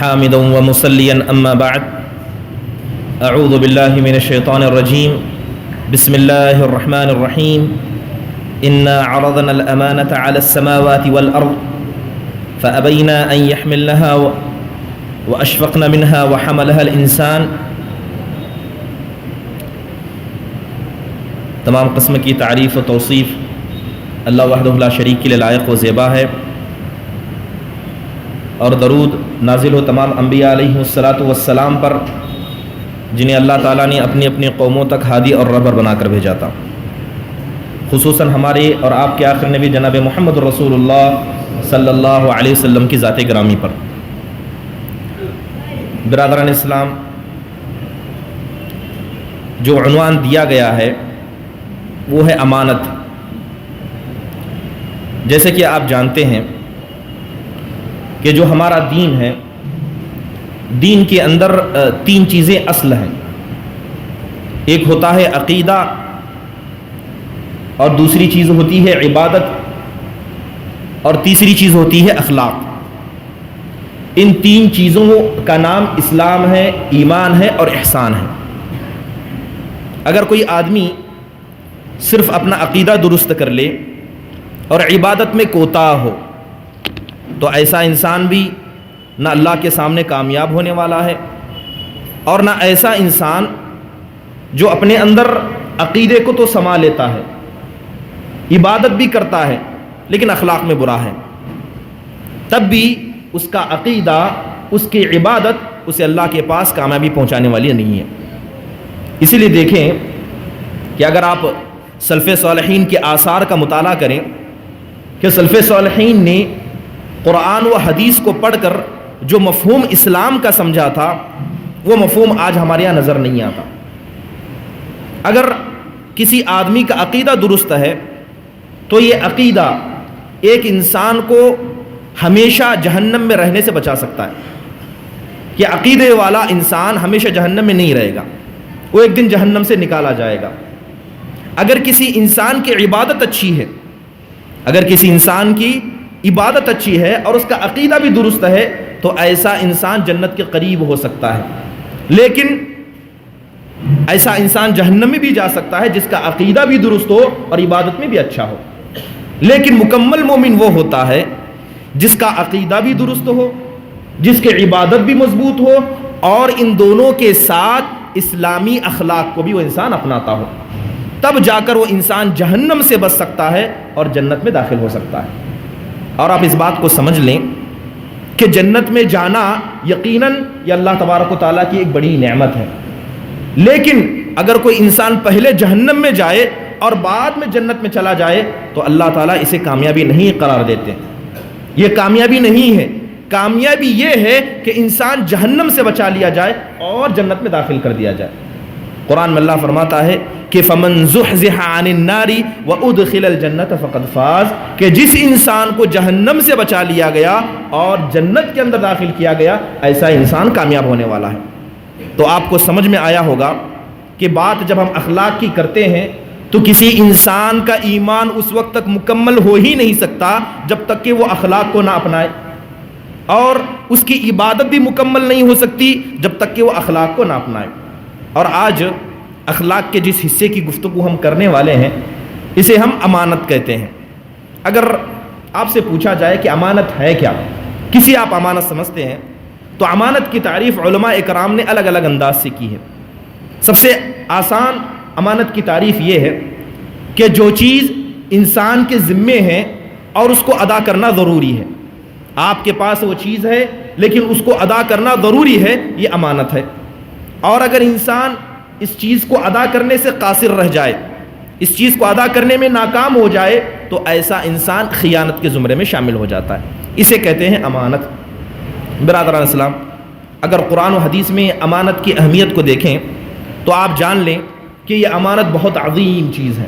حامدا ومصليا أما بعد أعوذ بالله من الشيطان الرجيم بسم الله الرحمن الرحيم إنا عرضنا الأمانة على السماوات والأرض فأبينا أن يحملنها وأشفقن منها وحملها الإنسان. تمام قسم کی تعریف و توصیف اللہ وحدہ لا شریک کے لیے لائق و زیبا ہے، اور درود نازل ہو تمام انبیاء علیہ السلام پر جنہیں اللہ تعالیٰ نے اپنی اپنی قوموں تک ہادی اور رہبر بنا کر بھیجا تھا، خصوصاً ہمارے اور آپ کے آخر نبی جناب محمد رسول اللہ صلی اللہ علیہ وسلم کی ذات گرامی پر. برادران اسلام، جو عنوان دیا گیا ہے وہ ہے امانت. جیسے کہ آپ جانتے ہیں کہ جو ہمارا دین ہے، دین کے اندر تین چیزیں اصل ہیں. ایک ہوتا ہے عقیدہ، اور دوسری چیز ہوتی ہے عبادت، اور تیسری چیز ہوتی ہے اخلاق. ان تین چیزوں کا نام اسلام ہے، ایمان ہے اور احسان ہے. اگر کوئی آدمی صرف اپنا عقیدہ درست کر لے اور عبادت میں کوتاہ ہو تو ایسا انسان بھی نہ اللہ کے سامنے کامیاب ہونے والا ہے، اور نہ ایسا انسان جو اپنے اندر عقیدے کو تو سما لیتا ہے، عبادت بھی کرتا ہے لیکن اخلاق میں برا ہے، تب بھی اس کا عقیدہ، اس کی عبادت اسے اللہ کے پاس کامیابی پہنچانے والی نہیں ہے. اسی لیے دیکھیں کہ اگر آپ سلف صالحین کے آثار کا مطالعہ کریں کہ سلف صالحین نے قرآن و حدیث کو پڑھ کر جو مفہوم اسلام کا سمجھا تھا وہ مفہوم آج ہمارے یہاں نظر نہیں آتا. اگر کسی آدمی کا عقیدہ درست ہے تو یہ عقیدہ ایک انسان کو ہمیشہ جہنم میں رہنے سے بچا سکتا ہے. کہ عقیدے والا انسان ہمیشہ جہنم میں نہیں رہے گا، وہ ایک دن جہنم سے نکالا جائے گا. اگر کسی انسان کی عبادت اچھی ہے، اگر کسی انسان کی عبادت اچھی ہے اور اس کا عقیدہ بھی درست ہے تو ایسا انسان جنت کے قریب ہو سکتا ہے. لیکن ایسا انسان جہنم میں بھی جا سکتا ہے جس کا عقیدہ بھی درست ہو اور عبادت میں بھی اچھا ہو. لیکن مکمل مومن وہ ہوتا ہے جس کا عقیدہ بھی درست ہو، جس کی عبادت بھی مضبوط ہو، اور ان دونوں کے ساتھ اسلامی اخلاق کو بھی وہ انسان اپناتا ہو. تب جا کر وہ انسان جہنم سے بچ سکتا ہے اور جنت میں داخل ہو سکتا ہے. اور آپ اس بات کو سمجھ لیں کہ جنت میں جانا یقیناً یہ اللہ تبارک و تعالیٰ کی ایک بڑی نعمت ہے. لیکن اگر کوئی انسان پہلے جہنم میں جائے اور بعد میں جنت میں چلا جائے تو اللہ تعالیٰ اسے کامیابی نہیں قرار دیتے. یہ کامیابی نہیں ہے. کامیابی یہ ہے کہ انسان جہنم سے بچا لیا جائے اور جنت میں داخل کر دیا جائے. قرآن میں اللہ فرماتا ہے کہ فمن زحزح عن النار وادخل الجنۃ فقد فاز، کہ جس انسان کو جہنم سے بچا لیا گیا اور جنت کے اندر داخل کیا گیا ایسا انسان کامیاب ہونے والا ہے. تو آپ کو سمجھ میں آیا ہوگا کہ بات جب ہم اخلاق کی کرتے ہیں تو کسی انسان کا ایمان اس وقت تک مکمل ہو ہی نہیں سکتا جب تک کہ وہ اخلاق کو نہ اپنائے، اور اس کی عبادت بھی مکمل نہیں ہو سکتی جب تک کہ وہ اخلاق کو نہ اپنائے. اور آج اخلاق کے جس حصے کی گفتگو ہم کرنے والے ہیں اسے ہم امانت کہتے ہیں. اگر آپ سے پوچھا جائے کہ امانت ہے کیا، کسی آپ امانت سمجھتے ہیں، تو امانت کی تعریف علماء اکرام نے الگ الگ انداز سے کی ہے. سب سے آسان امانت کی تعریف یہ ہے کہ جو چیز انسان کے ذمے ہے اور اس کو ادا کرنا ضروری ہے. آپ کے پاس وہ چیز ہے لیکن اس کو ادا کرنا ضروری ہے، یہ امانت ہے. اور اگر انسان اس چیز کو ادا کرنے سے قاصر رہ جائے، اس چیز کو ادا کرنے میں ناکام ہو جائے تو ایسا انسان خیانت کے زمرے میں شامل ہو جاتا ہے. اسے کہتے ہیں امانت. برادران اسلام، اگر قرآن و حدیث میں امانت کی اہمیت کو دیکھیں تو آپ جان لیں کہ یہ امانت بہت عظیم چیز ہے.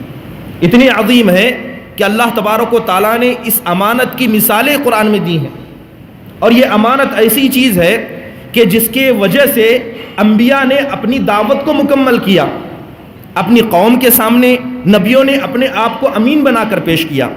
اتنی عظیم ہے کہ اللہ تبارک و تعالیٰ نے اس امانت کی مثالیں قرآن میں دی ہیں. اور یہ امانت ایسی چیز ہے کہ جس کے وجہ سے انبیاء نے اپنی دعوت کو مکمل کیا، اپنی قوم کے سامنے نبیوں نے اپنے آپ کو امین بنا کر پیش کیا،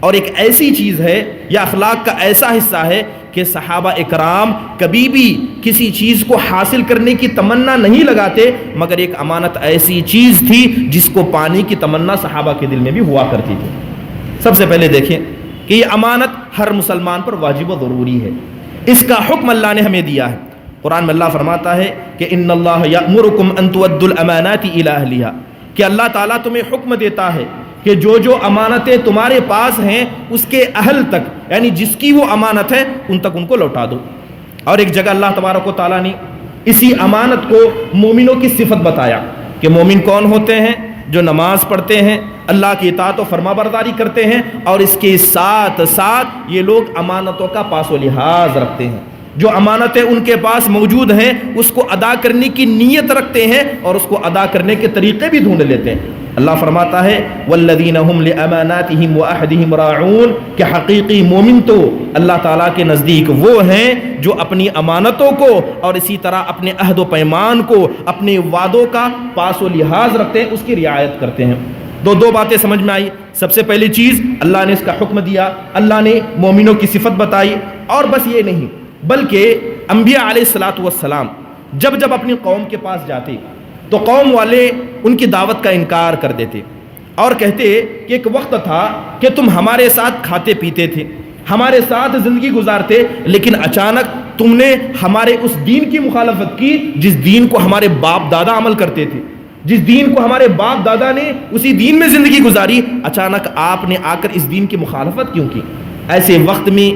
اور ایک ایسی چیز ہے یا اخلاق کا ایسا حصہ ہے کہ صحابہ اکرام کبھی بھی کسی چیز کو حاصل کرنے کی تمنا نہیں لگاتے، مگر ایک امانت ایسی چیز تھی جس کو پانے کی تمنا صحابہ کے دل میں بھی ہوا کرتی تھی۔ سب سے پہلے دیکھیں کہ یہ امانت ہر مسلمان پر واجب و ضروری ہے، اس کا حکم اللہ نے ہمیں دیا ہے۔ قرآن میں اللہ فرماتا ہے کہ ان اللہ یأمرکم ان تؤدوا الامانات الی اہلھا، کہ اللہ تعالیٰ تمہیں حکم دیتا ہے کہ جو امانتیں تمہارے پاس ہیں اس کے اہل تک، یعنی جس کی وہ امانت ہے ان تک ان کو لوٹا دو۔ اور ایک جگہ اللہ تبارک و تعالیٰ نے اسی امانت کو مومنوں کی صفت بتایا کہ مومن کون ہوتے ہیں؟ جو نماز پڑھتے ہیں، اللہ کی اطاعت و فرما برداری کرتے ہیں، اور اس کے ساتھ ساتھ یہ لوگ امانتوں کا پاس و لحاظ رکھتے ہیں، جو امانتیں ان کے پاس موجود ہیں اس کو ادا کرنے کی نیت رکھتے ہیں اور اس کو ادا کرنے کے طریقے بھی ڈھونڈ لیتے ہیں۔ اللہ فرماتا ہے والذین هم لاماناتهم وعہدهم راعون، کہ حقیقی مومن تو اللہ تعالیٰ کے نزدیک وہ ہیں جو اپنی امانتوں کو اور اسی طرح اپنے عہد و پیمان کو، اپنے وعدوں کا پاس و لحاظ رکھتے ہیں، اس کی رعایت کرتے ہیں۔ دو باتیں سمجھ میں آئی۔ سب سے پہلی چیز اللہ نے اس کا حکم دیا، اللہ نے مومنوں کی صفت بتائی، اور بس یہ نہیں بلکہ انبیاء علیہ الصلوۃ والسلام جب اپنی قوم کے پاس جاتے تو قوم والے ان کی دعوت کا انکار کر دیتے اور کہتے کہ ایک وقت تھا کہ تم ہمارے ساتھ کھاتے پیتے تھے، ہمارے ساتھ زندگی گزارتے، لیکن اچانک تم نے ہمارے اس دین کی مخالفت کی جس دین کو ہمارے باپ دادا عمل کرتے تھے، جس دین کو ہمارے باپ دادا نے اسی دین میں زندگی گزاری، اچانک آپ نے آ کر اس دین کی مخالفت کیوں کی؟ ایسے وقت میں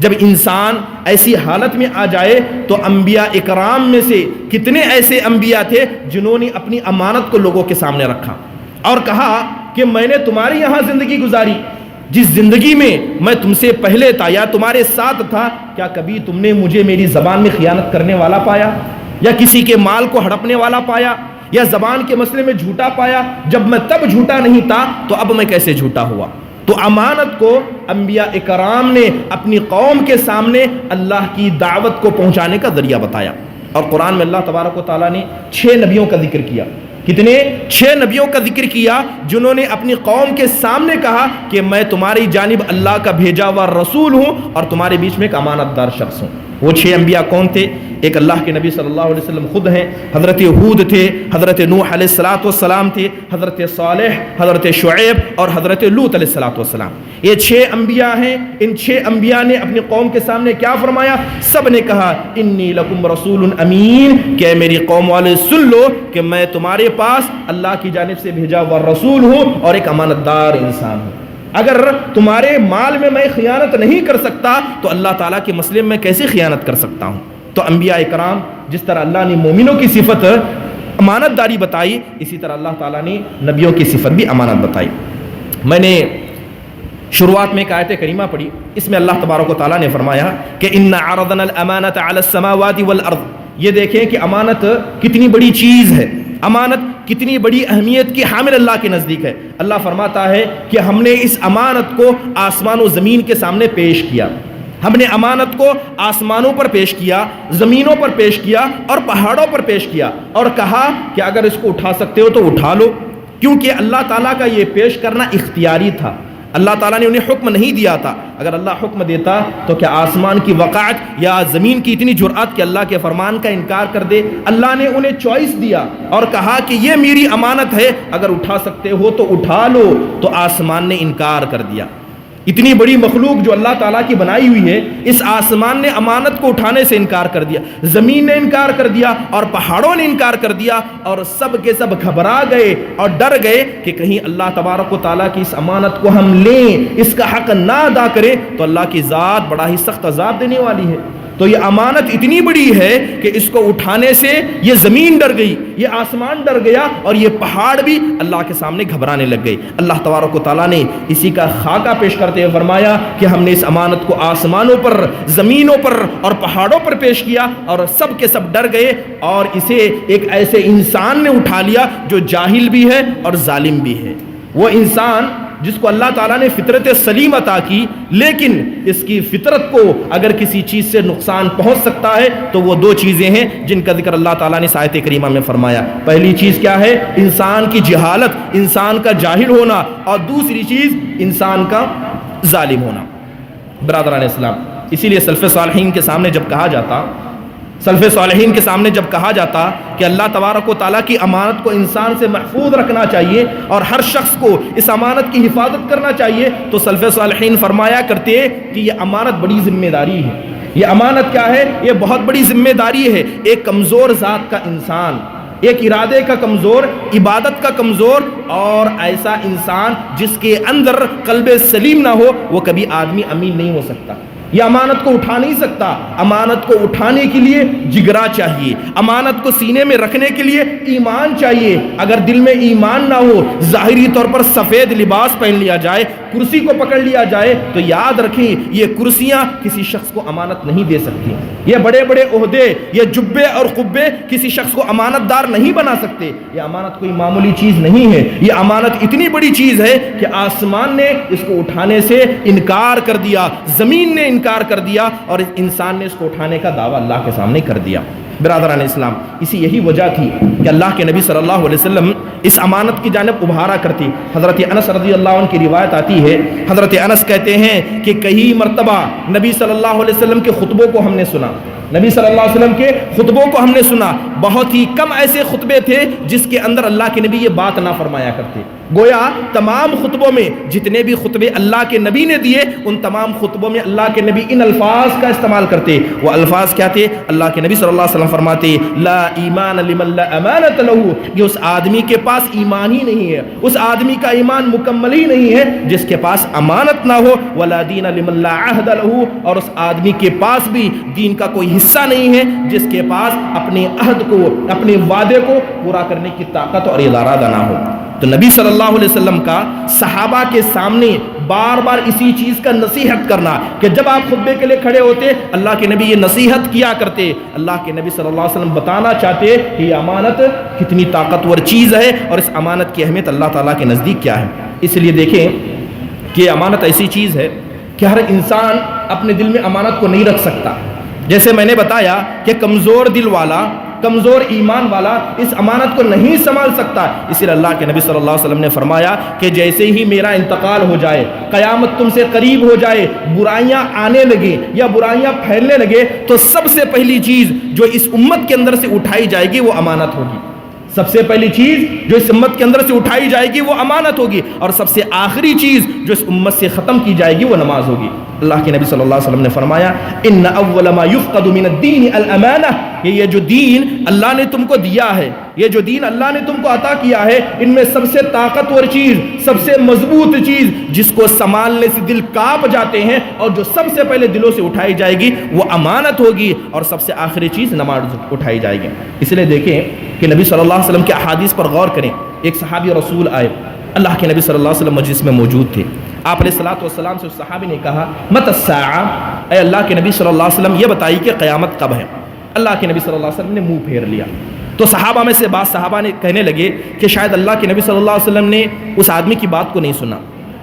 جب انسان ایسی حالت میں آ جائے تو انبیاء اکرام میں سے کتنے ایسے انبیاء تھے جنہوں نے اپنی امانت کو لوگوں کے سامنے رکھا اور کہا کہ میں نے تمہاری یہاں زندگی گزاری، جس زندگی میں میں تم سے پہلے تھا یا تمہارے ساتھ تھا، کیا کبھی تم نے مجھے میری زبان میں خیانت کرنے والا پایا، یا کسی کے مال کو ہڑپنے والا پایا، یا زبان کے مسئلے میں جھوٹا پایا؟ جب میں تب جھوٹا نہیں تھا تو اب میں کیسے جھوٹا ہوا؟ تو امانت کو انبیاء اکرام نے اپنی قوم کے سامنے اللہ کی دعوت کو پہنچانے کا ذریعہ بتایا۔ اور قرآن میں اللہ تبارک و تعالیٰ نے 6 نبیوں کا ذکر کیا۔ کتنے؟ 6 نبیوں کا ذکر کیا جنہوں نے اپنی قوم کے سامنے کہا کہ میں تمہاری جانب اللہ کا بھیجا ہوا رسول ہوں اور تمہارے بیچ میں ایک امانت دار شخص ہوں۔ وہ 6 انبیاء کون تھے؟ ایک اللہ کے نبی صلی اللہ علیہ وسلم خود ہیں، حضرت ہود تھے، حضرت نوح علیہ السلام تھے، حضرت صالح، حضرت شعیب اور حضرت لوط علیہ السلام۔ یہ 6 انبیاء ہیں۔ ان 6 انبیاء نے اپنی قوم کے سامنے کیا فرمایا؟ سب نے کہا انی لکم رسول امین، کہ میری قوم والے سن لو کہ میں تمہارے پاس اللہ کی جانب سے بھیجا ہوا رسول ہوں اور ایک امانت دار انسان ہوں۔ اگر تمہارے مال میں میں خیانت نہیں کر سکتا تو اللہ تعالیٰ کے مسئلے میں کیسے خیانت کر سکتا ہوں؟ تو انبیاء اکرام جس طرح اللہ نے مومنوں کی صفت امانت داری بتائی، اسی طرح اللہ تعالیٰ نے نبیوں کی صفت بھی امانت بتائی۔ میں نے شروعات میں ایک آیت کریمہ پڑھی، اس میں اللہ تبارک و تعالیٰ نے فرمایا کہ اِنَّا عَرَضْنَا الْأَمَانَةَ عَلَى السَّمَاوَاتِ وَالْأَرْضِ۔ یہ دیکھیں کہ امانت کتنی بڑی چیز ہے، امانت کتنی بڑی اہمیت کی حامل اللہ کے نزدیک ہے۔ اللہ فرماتا ہے کہ ہم نے اس امانت کو آسمان و زمین کے سامنے پیش کیا، ہم نے امانت کو آسمانوں پر پیش کیا، زمینوں پر پیش کیا اور پہاڑوں پر پیش کیا، اور کہا کہ اگر اس کو اٹھا سکتے ہو تو اٹھا لو، کیونکہ اللہ تعالیٰ کا یہ پیش کرنا اختیاری تھا۔ اللہ تعالیٰ نے انہیں حکم نہیں دیا تھا۔ اگر اللہ حکم دیتا تو کیا آسمان کی وقعت یا زمین کی اتنی جرأت کہ اللہ کے فرمان کا انکار کر دے؟ اللہ نے انہیں چوائس دیا اور کہا کہ یہ میری امانت ہے، اگر اٹھا سکتے ہو تو اٹھا لو، تو آسمان نے انکار کر دیا۔ اتنی بڑی مخلوق جو اللہ تعالیٰ کی بنائی ہوئی ہے، اس آسمان نے امانت کو اٹھانے سے انکار کر دیا، زمین نے انکار کر دیا اور پہاڑوں نے انکار کر دیا، اور سب کے سب گھبرا گئے اور ڈر گئے کہ کہیں اللہ تبارک و تعالیٰ کی اس امانت کو ہم لیں، اس کا حق نہ ادا کریں تو اللہ کی ذات بڑا ہی سخت عذاب دینے والی ہے۔ تو یہ امانت اتنی بڑی ہے کہ اس کو اٹھانے سے یہ زمین ڈر گئی، یہ آسمان ڈر گیا، اور یہ پہاڑ بھی اللہ کے سامنے گھبرانے لگ گئے۔ اللہ تبارک و تعالیٰ نے اسی کا خاکہ پیش کرتے ہوئے فرمایا کہ ہم نے اس امانت کو آسمانوں پر، زمینوں پر اور پہاڑوں پر پیش کیا، اور سب کے سب ڈر گئے، اور اسے ایک ایسے انسان نے اٹھا لیا جو جاہل بھی ہے اور ظالم بھی ہے۔ وہ انسان جس کو اللہ تعالیٰ نے فطرت سلیم عطا کی، لیکن اس کی فطرت کو اگر کسی چیز سے نقصان پہنچ سکتا ہے تو وہ 2 چیزیں ہیں جن کا ذکر اللہ تعالیٰ نے آیت کریمہ میں فرمایا۔ پہلی چیز کیا ہے؟ انسان کی جہالت، انسان کا جاہل ہونا، اور دوسری چیز انسان کا ظالم ہونا۔ برادران اسلام، اسی لیے سلف صالحین کے سامنے جب کہا جاتا کہ اللہ تبارک و تعالیٰ کی امانت کو انسان سے محفوظ رکھنا چاہیے اور ہر شخص کو اس امانت کی حفاظت کرنا چاہیے، تو سلف صالحین فرمایا کرتے کہ یہ امانت بڑی ذمہ داری ہے۔ یہ امانت کیا ہے؟ یہ بہت بڑی ذمہ داری ہے۔ ایک کمزور ذات کا انسان، ایک ارادے کا کمزور، عبادت کا کمزور، اور ایسا انسان جس کے اندر قلب سلیم نہ ہو، وہ کبھی آدمی امین نہیں ہو سکتا۔ یہ امانت کو اٹھا نہیں سکتا۔ امانت کو اٹھانے کے لیے جگرا چاہیے، امانت کو سینے میں رکھنے کے لیے ایمان چاہیے۔ اگر دل میں ایمان نہ ہو، ظاہری طور پر سفید لباس پہن لیا جائے، کرسی کو پکڑ لیا جائے، تو یاد رکھیں یہ کرسیاں کسی شخص کو امانت نہیں دے سکتی۔ یہ بڑے بڑے عہدے، یہ جبے اور قبے کسی شخص کو امانت دار نہیں بنا سکتے۔ یہ امانت کوئی معمولی چیز نہیں ہے، یہ امانت اتنی بڑی چیز ہے کہ آسمان نے اس کو اٹھانے سے انکار کر دیا، زمین نے انکار کر دیا، اور انسان نے اس کو اٹھانے کا دعویٰ اللہ کے سامنے کر دیا۔ برادران اسلام، اسی یہی وجہ تھی کہ اللہ کے نبی صلی اللہ علیہ وسلم اس امانت کی جانب ابھارا کرتی۔ حضرت انس رضی اللہ عنہ کی روایت آتی ہے، حضرت انس کہتے ہیں کہ کئی مرتبہ نبی صلی اللہ علیہ وسلم کے خطبوں کو ہم نے سنا، نبی صلی اللہ علیہ وسلم کے خطبوں کو ہم نے سنا۔ بہت ہی کم ایسے خطبے تھے جس کے اندر اللہ کے نبی یہ بات نہ فرمایا کرتے۔ گویا تمام خطبوں میں جتنے بھی خطبے اللہ کے نبی نے دیے، ان تمام خطبوں میں اللہ کے نبی ان الفاظ کا استعمال کرتے۔ وہ الفاظ کیا تھے؟ اللہ کے نبی صلی اللہ علیہ وسلم فرماتے، لا ایمان لمن لا امانت لہ، کہ اس آدمی کے پاس ایمان ہی نہیں ہے، اس آدمی کا ایمان مکمل ہی نہیں ہے جس کے پاس امانت نہ ہو، ولا دین لمن لا عہد لہ، اور اس آدمی کے پاس بھی دین کا کوئی حصہ نہیں ہے جس کے پاس اپنے عہد کو، اپنے وعدے کو پورا کرنے کی طاقت اور ارادہ نہ ہو۔ تو نبی صلی اللہ علیہ وسلم کا صحابہ کے سامنے بار بار اسی چیز کا نصیحت کرنا کہ جب آپ خطبے کے لیے کھڑے ہوتے، اللہ کے نبی یہ نصیحت کیا کرتے۔ اللہ کے نبی صلی اللہ علیہ وسلم بتانا چاہتے کہ یہ امانت کتنی طاقتور چیز ہے اور اس امانت کی اہمیت اللہ تعالیٰ کے نزدیک کیا ہے۔ اس لیے دیکھیں کہ امانت ایسی چیز ہے کہ ہر انسان اپنے دل میں امانت کو نہیں رکھ سکتا۔ جیسے میں نے بتایا کہ کمزور دل والا، کمزور ایمان والا اس امانت کو نہیں سنبھال سکتا۔ اسی لیے اللہ کے نبی صلی اللہ علیہ وسلم نے فرمایا کہ جیسے ہی میرا انتقال ہو جائے، قیامت تم سے قریب ہو جائے، برائیاں آنے لگے یا برائیاں پھیلنے لگے، تو سب سے پہلی چیز جو اس امت کے اندر سے اٹھائی جائے گی وہ امانت ہوگی۔ سب سے پہلی چیز جو اس امت کے اندر سے اٹھائی جائے گی وہ امانت ہوگی، اور سب سے آخری چیز جو اس امت سے ختم کی جائے گی وہ نماز ہوگی۔ اللہ کے نبی صلی اللہ علیہ وسلم نے فرمایا، ان اول ما یفقد من الدین الامانہ، کہ یہ جو دین اللہ نے تم کو دیا ہے، یہ جو دین اللہ نے تم کو عطا کیا ہے، ان میں سب سے طاقتور چیز، سب سے مضبوط چیز جس کو سنبھالنے سے دل کانپ جاتے ہیں اور جو سب سے پہلے دلوں سے اٹھائی جائے گی وہ امانت ہوگی، اور سب سے آخری چیز نماز اٹھائی جائے گی۔ اس لیے دیکھیں کہ نبی صلی اللہ علیہ وسلم کے احادیث پر غور کریں۔ ایک صحابی رسول آئے، اللہ کے نبی صلی اللہ علیہ وسلم مجلس میں موجود تھے۔ آپ علیہ الصلوۃ والسلام سے اس صحابی نے کہا، مت الساعہ، اے اللہ کے نبی صلی اللہ علیہ وسلم یہ بتائیے کہ قیامت کب ہے؟ اللہ کے نبی صلی اللہ علیہ وسلم نے منہ پھیر لیا۔ تو صحابہ میں سے بعض صحابہ نے کہنے لگے کہ شاید اللہ کے نبی صلی اللہ علیہ وسلم نے اس آدمی کی بات کو نہیں سنا۔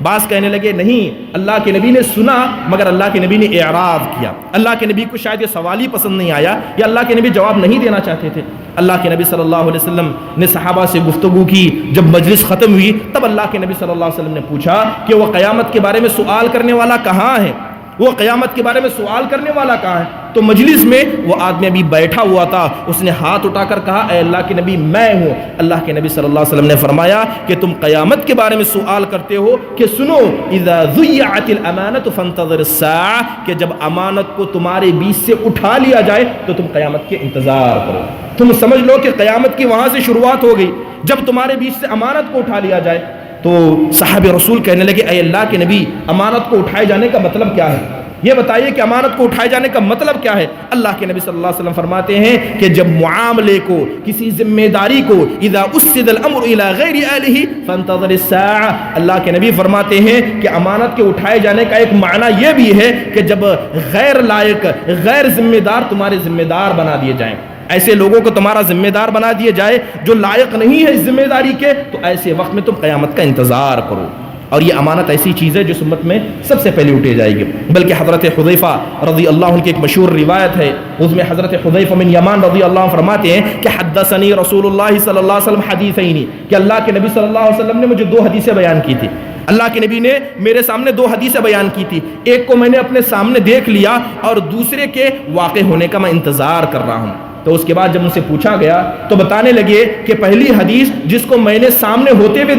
بعض کہنے لگے نہیں، اللہ کے نبی نے سنا مگر اللہ کے نبی نے اعراض کیا، اللہ کے نبی کو شاید یہ سوال ہی پسند نہیں آیا یا اللہ کے نبی جواب نہیں دینا چاہتے تھے۔ اللہ کے نبی صلی اللہ علیہ وسلم نے صحابہ سے گفتگو کی۔ جب مجلس ختم ہوئی تب اللہ کے نبی صلی اللہ علیہ وسلم نے پوچھا کہ وہ قیامت کے بارے میں سوال کرنے والا کہاں ہے؟ وہ قیامت کے بارے میں سوال کرنے والا کہاں ہے؟ تو مجلس میں وہ آدمی ابھی بیٹھا ہوا تھا، اس نے ہاتھ اٹھا کر کہا، اے اللہ کے نبی میں ہوں۔ اللہ کے نبی صلی اللہ علیہ وسلم نے فرمایا کہ تم قیامت کے بارے میں سوال کرتے ہو کہ سنو، اذا ضیعت الامانۃ فانتظر الساعہ، کہ جب امانت کو تمہارے بیچ سے اٹھا لیا جائے تو تم قیامت کے انتظار کرو۔ تم سمجھ لو کہ قیامت کی وہاں سے شروعات ہو گئی جب تمہارے بیچ سے امانت کو اٹھا لیا جائے۔ تو صحابہ رسول کہنے لگے، اے اللہ کے نبی امانت کو اٹھائے جانے کا مطلب کیا ہے؟ یہ بتائیے کہ امانت کو اٹھائے جانے کا مطلب کیا ہے؟ اللہ کے نبی صلی اللہ علیہ وسلم فرماتے ہیں کہ جب معاملے کو، کسی ذمہ داری کو، اذا اسد الامر الى غیر اہلہ فانتظر الساعہ، اللہ کے نبی فرماتے ہیں کہ امانت کے اٹھائے جانے کا ایک معنی یہ بھی ہے کہ جب غیر لائق، غیر ذمہ دار تمہارے ذمہ دار بنا دیے جائیں، ایسے لوگوں کو تمہارا ذمہ دار بنا دیے جائے جو لائق نہیں ہے اس ذمہ داری کے، تو ایسے وقت میں تم قیامت کا انتظار کرو۔ اور یہ امانت ایسی چیز ہے جو امت میں سب سے پہلے اٹھے جائے گی. بلکہ حضرت حذیفہ رضی اللہ عنہ کی ایک مشہور روایت ہے, اس میں حضرت حذیفہ بن یمان رضی اللہ عنہ فرماتے ہیں کہ حدثنی رسول اللہ صلی اللہ علیہ وسلم حدیثین, کہ اللہ کے نبی صلی اللہ علیہ وسلم نے مجھے 2 حدیثیں بیان کی تھی. اللہ کے نبی نے میرے سامنے 2 حدیثیں بیان کی تھی, ایک کو میں نے اپنے سامنے دیکھ لیا اور دوسرے کے واقع ہونے کا میں انتظار کر رہا ہوں. تو اس کے بعد جب ان سے پوچھا گیا تو بتانے لگے کہ پہلی حدیث جس کو میں نے سامنے ہوتے ہوئے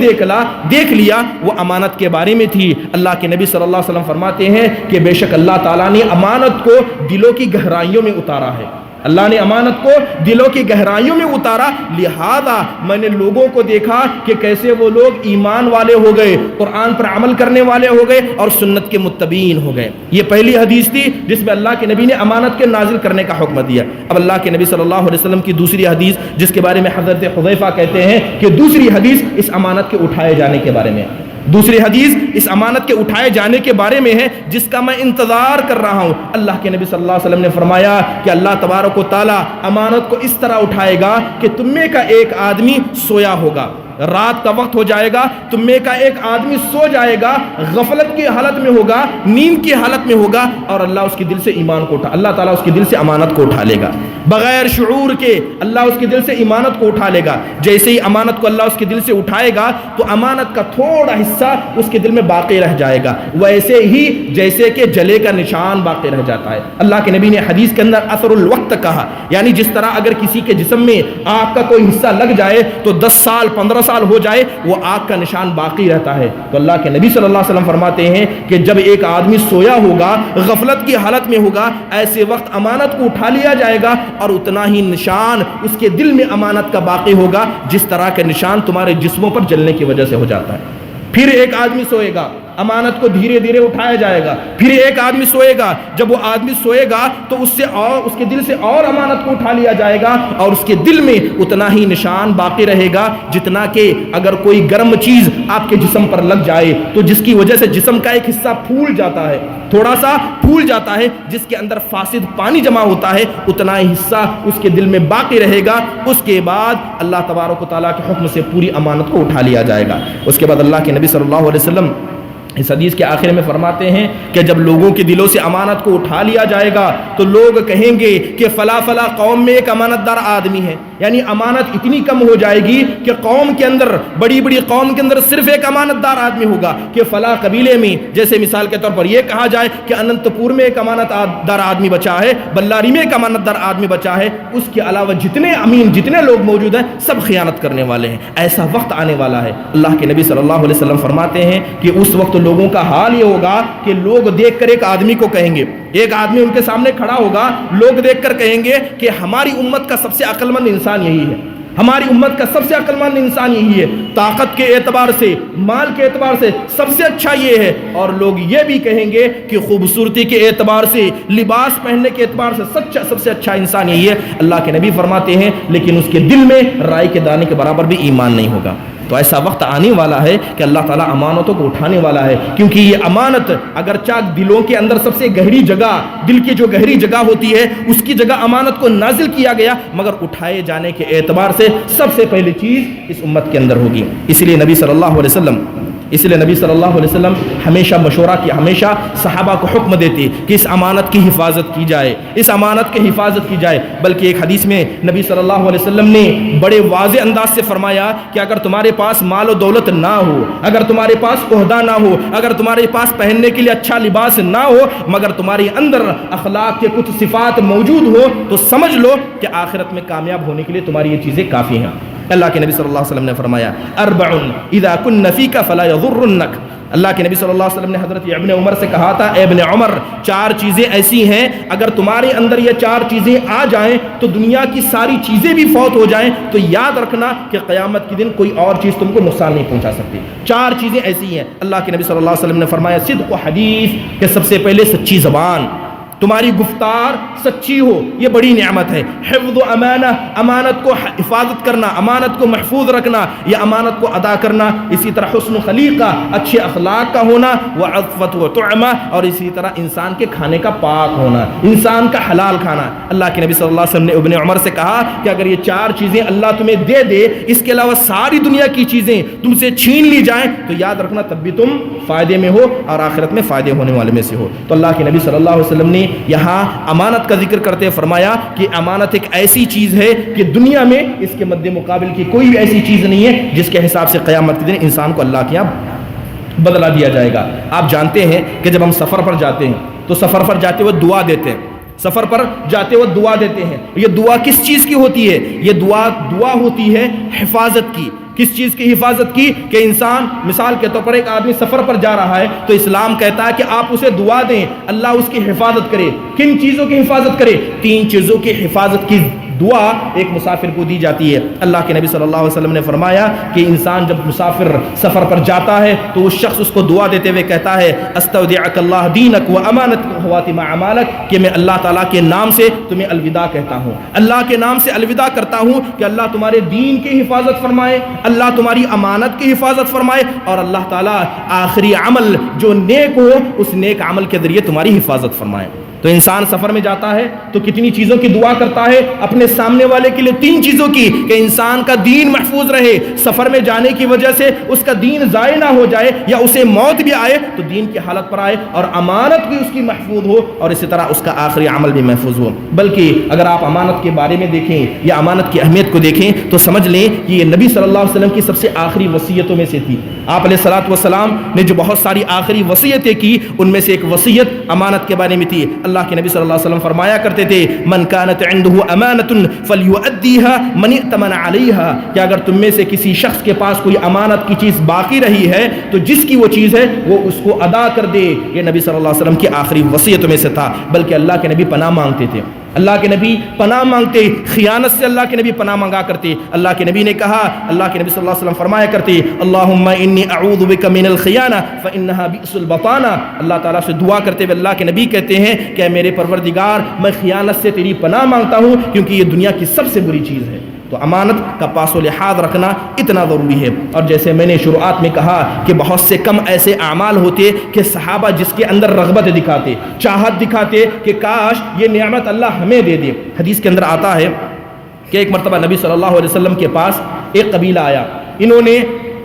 دیکھ لیا وہ امانت کے بارے میں تھی. اللہ کے نبی صلی اللہ علیہ وسلم فرماتے ہیں کہ بے شک اللہ تعالیٰ نے امانت کو دلوں کی گہرائیوں میں اتارا ہے. اللہ نے امانت کو دلوں کی گہرائیوں میں اتارا, لہذا میں نے لوگوں کو دیکھا کہ کیسے وہ لوگ ایمان والے ہو گئے, قرآن پر عمل کرنے والے ہو گئے اور سنت کے متبعین ہو گئے. یہ پہلی حدیث تھی جس میں اللہ کے نبی نے امانت کے نازل کرنے کا حکم دیا. اب اللہ کے نبی صلی اللہ علیہ وسلم کی دوسری حدیث جس کے بارے میں حضرت حذیفہ کہتے ہیں کہ دوسری حدیث اس امانت کے اٹھائے جانے کے بارے میں, دوسری حدیث اس امانت کے اٹھائے جانے کے بارے میں ہے جس کا میں انتظار کر رہا ہوں. اللہ کے نبی صلی اللہ علیہ وسلم نے فرمایا کہ اللہ تبارک و تعالی امانت کو اس طرح اٹھائے گا کہ تم میں کا ایک آدمی سویا ہوگا, رات کا وقت ہو جائے گا, تم میں کا ایک آدمی سو جائے گا, غفلت کی حالت میں ہوگا, نیند کی حالت میں ہوگا, اور اللہ اس کے دل سے ایمان کو اللہ تعالیٰ اس کے دل سے امانت کو اٹھا لے گا بغیر شعور کے. اللہ اس کے دل سے ایمانت کو اٹھا لے گا. جیسے ہی امانت کو اللہ اس کے دل سے اٹھائے گا تو امانت کا تھوڑا حصہ اس کے دل میں باقی رہ جائے گا, ویسے ہی جیسے کہ جلے کا نشان باقی رہ جاتا ہے. اللہ کے نبی نے حدیث کے اندر اثر الوقت کہا, یعنی جس طرح اگر کسی کے جسم میں آگ کا کوئی حصہ لگ جائے تو 10 سال 15 سال ہو جائے وہ آگ کا نشان باقی رہتا ہے. تو اللہ کے نبی صلی اللہ علیہ وسلم فرماتے ہیں کہ جب ایک آدمی سویا ہوگا, غفلت کی حالت میں ہوگا, ایسے وقت امانت کو اٹھا لیا جائے گا اور اتنا ہی نشان اس کے دل میں امانت کا باقی ہوگا جس طرح کے نشان تمہارے جسموں پر جلنے کی وجہ سے ہو جاتا ہے. پھر ایک آدمی سوئے گا, امانت کو دھیرے دھیرے اٹھایا جائے گا. پھر ایک آدمی سوئے گا, جب وہ آدمی سوئے گا تو اس کے دل سے اور امانت کو اٹھا لیا جائے گا اور اس کے دل میں اتنا ہی نشان باقی رہے گا جتنا کہ اگر کوئی گرم چیز آپ کے جسم پر لگ جائے تو جس کی وجہ سے جسم کا ایک حصہ پھول جاتا ہے, تھوڑا سا پھول جاتا ہے, جس کے اندر فاسد پانی جمع ہوتا ہے, اتنا ہی حصہ اس کے دل میں باقی رہے گا. اس کے بعد اللہ تبارک و تعالیٰ کے حکم سے پوری امانت کو اٹھا لیا جائے گا. اس کے بعد اللہ کے نبی صلی اللہ علیہ وسلم اس حدیث کے آخر میں فرماتے ہیں کہ جب لوگوں کے دلوں سے امانت کو اٹھا لیا جائے گا تو لوگ کہیں گے کہ فلاں فلاں قوم میں ایک امانت دار آدمی ہے. یعنی امانت اتنی کم ہو جائے گی کہ قوم کے اندر, بڑی بڑی قوم کے اندر صرف ایک امانت دار آدمی ہوگا. کہ فلاں قبیلے میں, جیسے مثال کے طور پر یہ کہا جائے کہ اننت پور میں ایک امانت دار آدمی بچا ہے, بلاری میں ایک امانت دار آدمی بچا ہے, اس کے علاوہ جتنے امین جتنے لوگ موجود ہیں سب خیانت کرنے والے ہیں. ایسا وقت آنے والا ہے. اللہ کے نبی صلی اللہ علیہ وسلم فرماتے ہیں کہ اس وقت لوگوں کا حال یہ ہوگا کہ لوگ دیکھ کر ایک آدمی کو کہیں گے, ایک آدمی ان کے سامنے کھڑا ہوگا, لوگ دیکھ کر کہیں گے کہ ہماری امت کا سب سے عقل مند انسان یہی ہے, ہماری امت کا سب سے عقل مند انسان یہی ہے, طاقت کے اعتبار سے, مال کے اعتبار سے سب سے اچھا یہ ہے. اور لوگ یہ بھی کہیں گے کہ خوبصورتی کے اعتبار سے, لباس پہننے کے اعتبار سے سب سے اچھا انسان یہی ہے. اللہ کے نبی فرماتے ہیں لیکن اس کے دل میں رائی کے دانے کے برابر بھی ایمان نہیں ہوگا. تو ایسا وقت آنے والا ہے کہ اللہ تعالیٰ امانتوں کو اٹھانے والا ہے, کیونکہ یہ امانت اگرچہ دلوں کے اندر سب سے گہری جگہ, دل کی جو گہری جگہ ہوتی ہے اس کی جگہ امانت کو نازل کیا گیا, مگر اٹھائے جانے کے اعتبار سے سب سے پہلی چیز اس امت کے اندر ہوگی. اس لیے نبی صلی اللہ علیہ وسلم ہمیشہ مشورہ کیا, ہمیشہ صحابہ کو حکم دیتے کہ اس امانت کی حفاظت کی جائے, اس امانت کی حفاظت کی جائے. بلکہ ایک حدیث میں نبی صلی اللہ علیہ وسلم نے بڑے واضح انداز سے فرمایا کہ اگر تمہارے پاس مال و دولت نہ ہو, اگر تمہارے پاس عہدہ نہ ہو, اگر تمہارے پاس پہننے کے لیے اچھا لباس نہ ہو, مگر تمہارے اندر اخلاق کے کچھ صفات موجود ہو, تو سمجھ لو کہ آخرت میں کامیاب ہونے کے لیے تمہاری یہ چیزیں کافی ہیں. اللہ کے نبی صلی اللہ علیہ وسلم نے فرمایا اربع اذا کن فیک فلا یضرنک. اللہ کے نبی صلی اللہ علیہ وسلم نے حضرت ابن عمر سے کہا تھا, اے ابن عمر 4 چیزیں ایسی ہیں اگر تمہارے اندر یہ 4 چیزیں آ جائیں تو دنیا کی ساری چیزیں بھی فوت ہو جائیں تو یاد رکھنا کہ قیامت کے دن کوئی اور چیز تم کو نقصان نہیں پہنچا سکتی. 4 چیزیں ایسی ہیں. اللہ کے نبی صلی اللہ علیہ وسلم نے فرمایا صدق و حدیث, کہ سب سے پہلے سچی زبان, تمہاری گفتار سچی ہو، یہ بڑی نعمت ہے۔ حفظ و امانہ، امانت کو حفاظت کرنا، امانت کو محفوظ رکھنا، یہ امانت کو ادا کرنا۔ اسی طرح حسن خلیقہ، اچھے اخلاق کا ہونا، وعفت و طعمہ، اور اسی طرح انسان کے کھانے کا پاک ہونا، انسان کا حلال کھانا۔ اللہ کے نبی صلی اللہ علیہ وسلم نے ابن عمر سے کہا کہ اگر یہ 4 چیزیں اللہ تمہیں دے دے، اس کے علاوہ ساری دنیا کی چیزیں تم سے چھین لی جائیں، تو یاد رکھنا تب بھی تم فائدے میں ہو اور آخرت میں فائدے ہونے والے میں سے ہو۔ تو اللہ کے نبی صلی اللہ علیہ وسلم نے یہاں امانت کا ذکر کرتے فرمایا کہ امانت ایک ایسی چیز ہے کہ دنیا میں اس کے مد مقابل کی کوئی بھی ایسی چیز نہیں ہے جس کے حساب سے قیامت کے دن انسان کو اللہ کے یہاں بدلہ دیا جائے گا۔ آپ جانتے ہیں کہ جب ہم سفر پر جاتے ہیں تو سفر پر جاتے ہوئے دعا دیتے ہیں، سفر پر جاتے ہوئے دعا دیتے ہیں۔ یہ دعا کس چیز کی ہوتی ہے؟ یہ دعا ہوتی ہے حفاظت کی۔ کس چیز کی حفاظت کی؟ کہ انسان مثال کے طور پر ایک آدمی سفر پر جا رہا ہے تو اسلام کہتا ہے کہ آپ اسے دعا دیں، اللہ اس کی حفاظت کرے۔ کن چیزوں کی حفاظت کرے؟ 3 چیزوں کی حفاظت کی دعا ایک مسافر کو دی جاتی ہے۔ اللہ کے نبی صلی اللہ علیہ وسلم نے فرمایا کہ انسان جب مسافر سفر پر جاتا ہے تو اس شخص اس کو دعا دیتے ہوئے کہتا ہے استودعک اللہ دینک و امانتک و خواتم اعمالک، کہ میں اللہ تعالیٰ کے نام سے تمہیں الوداع کہتا ہوں، اللہ کے نام سے الوداع کرتا ہوں کہ اللہ تمہارے دین کی حفاظت فرمائے، اللہ تمہاری امانت کی حفاظت فرمائے، اور اللہ تعالیٰ آخری عمل جو نیک ہو اس نیک عمل کے ذریعے تمہاری حفاظت فرمائے۔ تو انسان سفر میں جاتا ہے تو کتنی چیزوں کی دعا کرتا ہے اپنے سامنے والے کے لیے؟ 3 چیزوں کی، کہ انسان کا دین محفوظ رہے، سفر میں جانے کی وجہ سے اس کا دین ضائع نہ ہو جائے یا اسے موت بھی آئے تو دین کی حالت پر آئے، اور امانت بھی اس کی محفوظ ہو، اور اسی طرح اس کا آخری عمل بھی محفوظ ہو۔ بلکہ اگر آپ امانت کے بارے میں دیکھیں یا امانت کی اہمیت کو دیکھیں تو سمجھ لیں کہ یہ نبی صلی اللہ علیہ وسلم کی سب سے آخری وصیتوں میں سے تھی۔ آپ علیہ الصلوۃ والسلام نے جو بہت ساری آخری وصیتیں کی ان میں سے ایک وصیت امانت کے بارے میں تھی۔ اللہ کے نبی صلی اللہ علیہ وسلم فرمایا کرتے تھے من كانت عنده امانۃ فليؤديها من ائتمن عليها، کہ اگر تم میں سے کسی شخص کے پاس کوئی امانت کی چیز باقی رہی ہے تو جس کی وہ چیز ہے وہ اس کو ادا کر دے۔ یہ نبی صلی اللہ علیہ وسلم کی آخری وصیتوں میں سے تھا۔ بلکہ اللہ کے نبی پناہ مانگتے تھے، اللہ کے نبی پناہ مانگتے، خیانت سے اللہ کے نبی پناہ مانگا کرتے۔ اللہ کے نبی نے کہا، اللہ کے نبی صلی اللہ علیہ وسلم فرمایا کرتے اللہم انی اعوذ بک من الخیانہ فانہا بئس البطانہ، اللہ تعالیٰ سے دعا کرتے ہوئے اللہ کے نبی کہتے ہیں کہ اے میرے پروردگار میں خیانت سے تیری پناہ مانگتا ہوں کیونکہ یہ دنیا کی سب سے بری چیز ہے۔ تو امانت کا پاس و لحاظ رکھنا اتنا ضروری ہے۔ اور جیسے میں نے شروعات میں کہا کہ بہت سے کم ایسے اعمال ہوتے کہ صحابہ جس کے اندر رغبت دکھاتے، چاہت دکھاتے کہ کاش یہ نعمت اللہ ہمیں دے دے۔ حدیث کے اندر آتا ہے کہ ایک مرتبہ نبی صلی اللہ علیہ وسلم کے پاس ایک قبیلہ آیا، انہوں نے،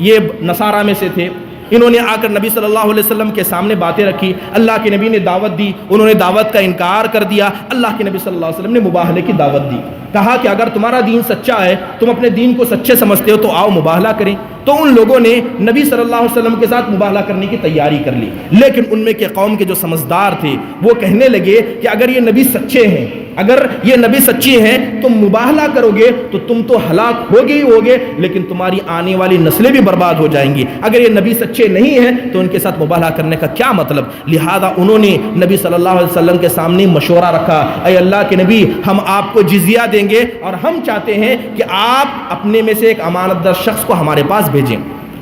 یہ نصارہ میں سے تھے، انہوں نے آ کر نبی صلی اللہ علیہ وسلم کے سامنے باتیں رکھی، اللہ کے نبی نے دعوت دی، انہوں نے دعوت کا انکار کر دیا۔ اللہ کے نبی صلی اللہ علیہ وسلم نے مباہلے کی دعوت دی، کہا کہ اگر تمہارا دین سچا ہے، تم اپنے دین کو سچے سمجھتے ہو تو آؤ مباہلہ کریں۔ تو ان لوگوں نے نبی صلی اللہ علیہ وسلم کے ساتھ مباہلہ کرنے کی تیاری کر لی، لیکن ان میں کے قوم کے جو سمجھدار تھے وہ کہنے لگے کہ اگر یہ نبی سچے ہیں، اگر یہ نبی سچے ہیں تم مباہلہ کرو گے تو تم تو ہلاک ہوگے ہی ہوگے، لیکن تمہاری آنے والی نسلیں بھی برباد ہو جائیں گی۔ اگر یہ نبی سچے نہیں ہیں تو ان کے ساتھ مباہلہ کرنے کا کیا مطلب؟ لہذا انہوں نے نبی صلی اللہ علیہ وسلم کے سامنے مشورہ رکھا، اے اللہ کے نبی ہم آپ کو جزیہ دیں گے اور ہم چاہتے ہیں کہ آپ اپنے میں سے ایک امانت دار شخص کو ہمارے پاس بھیجیں،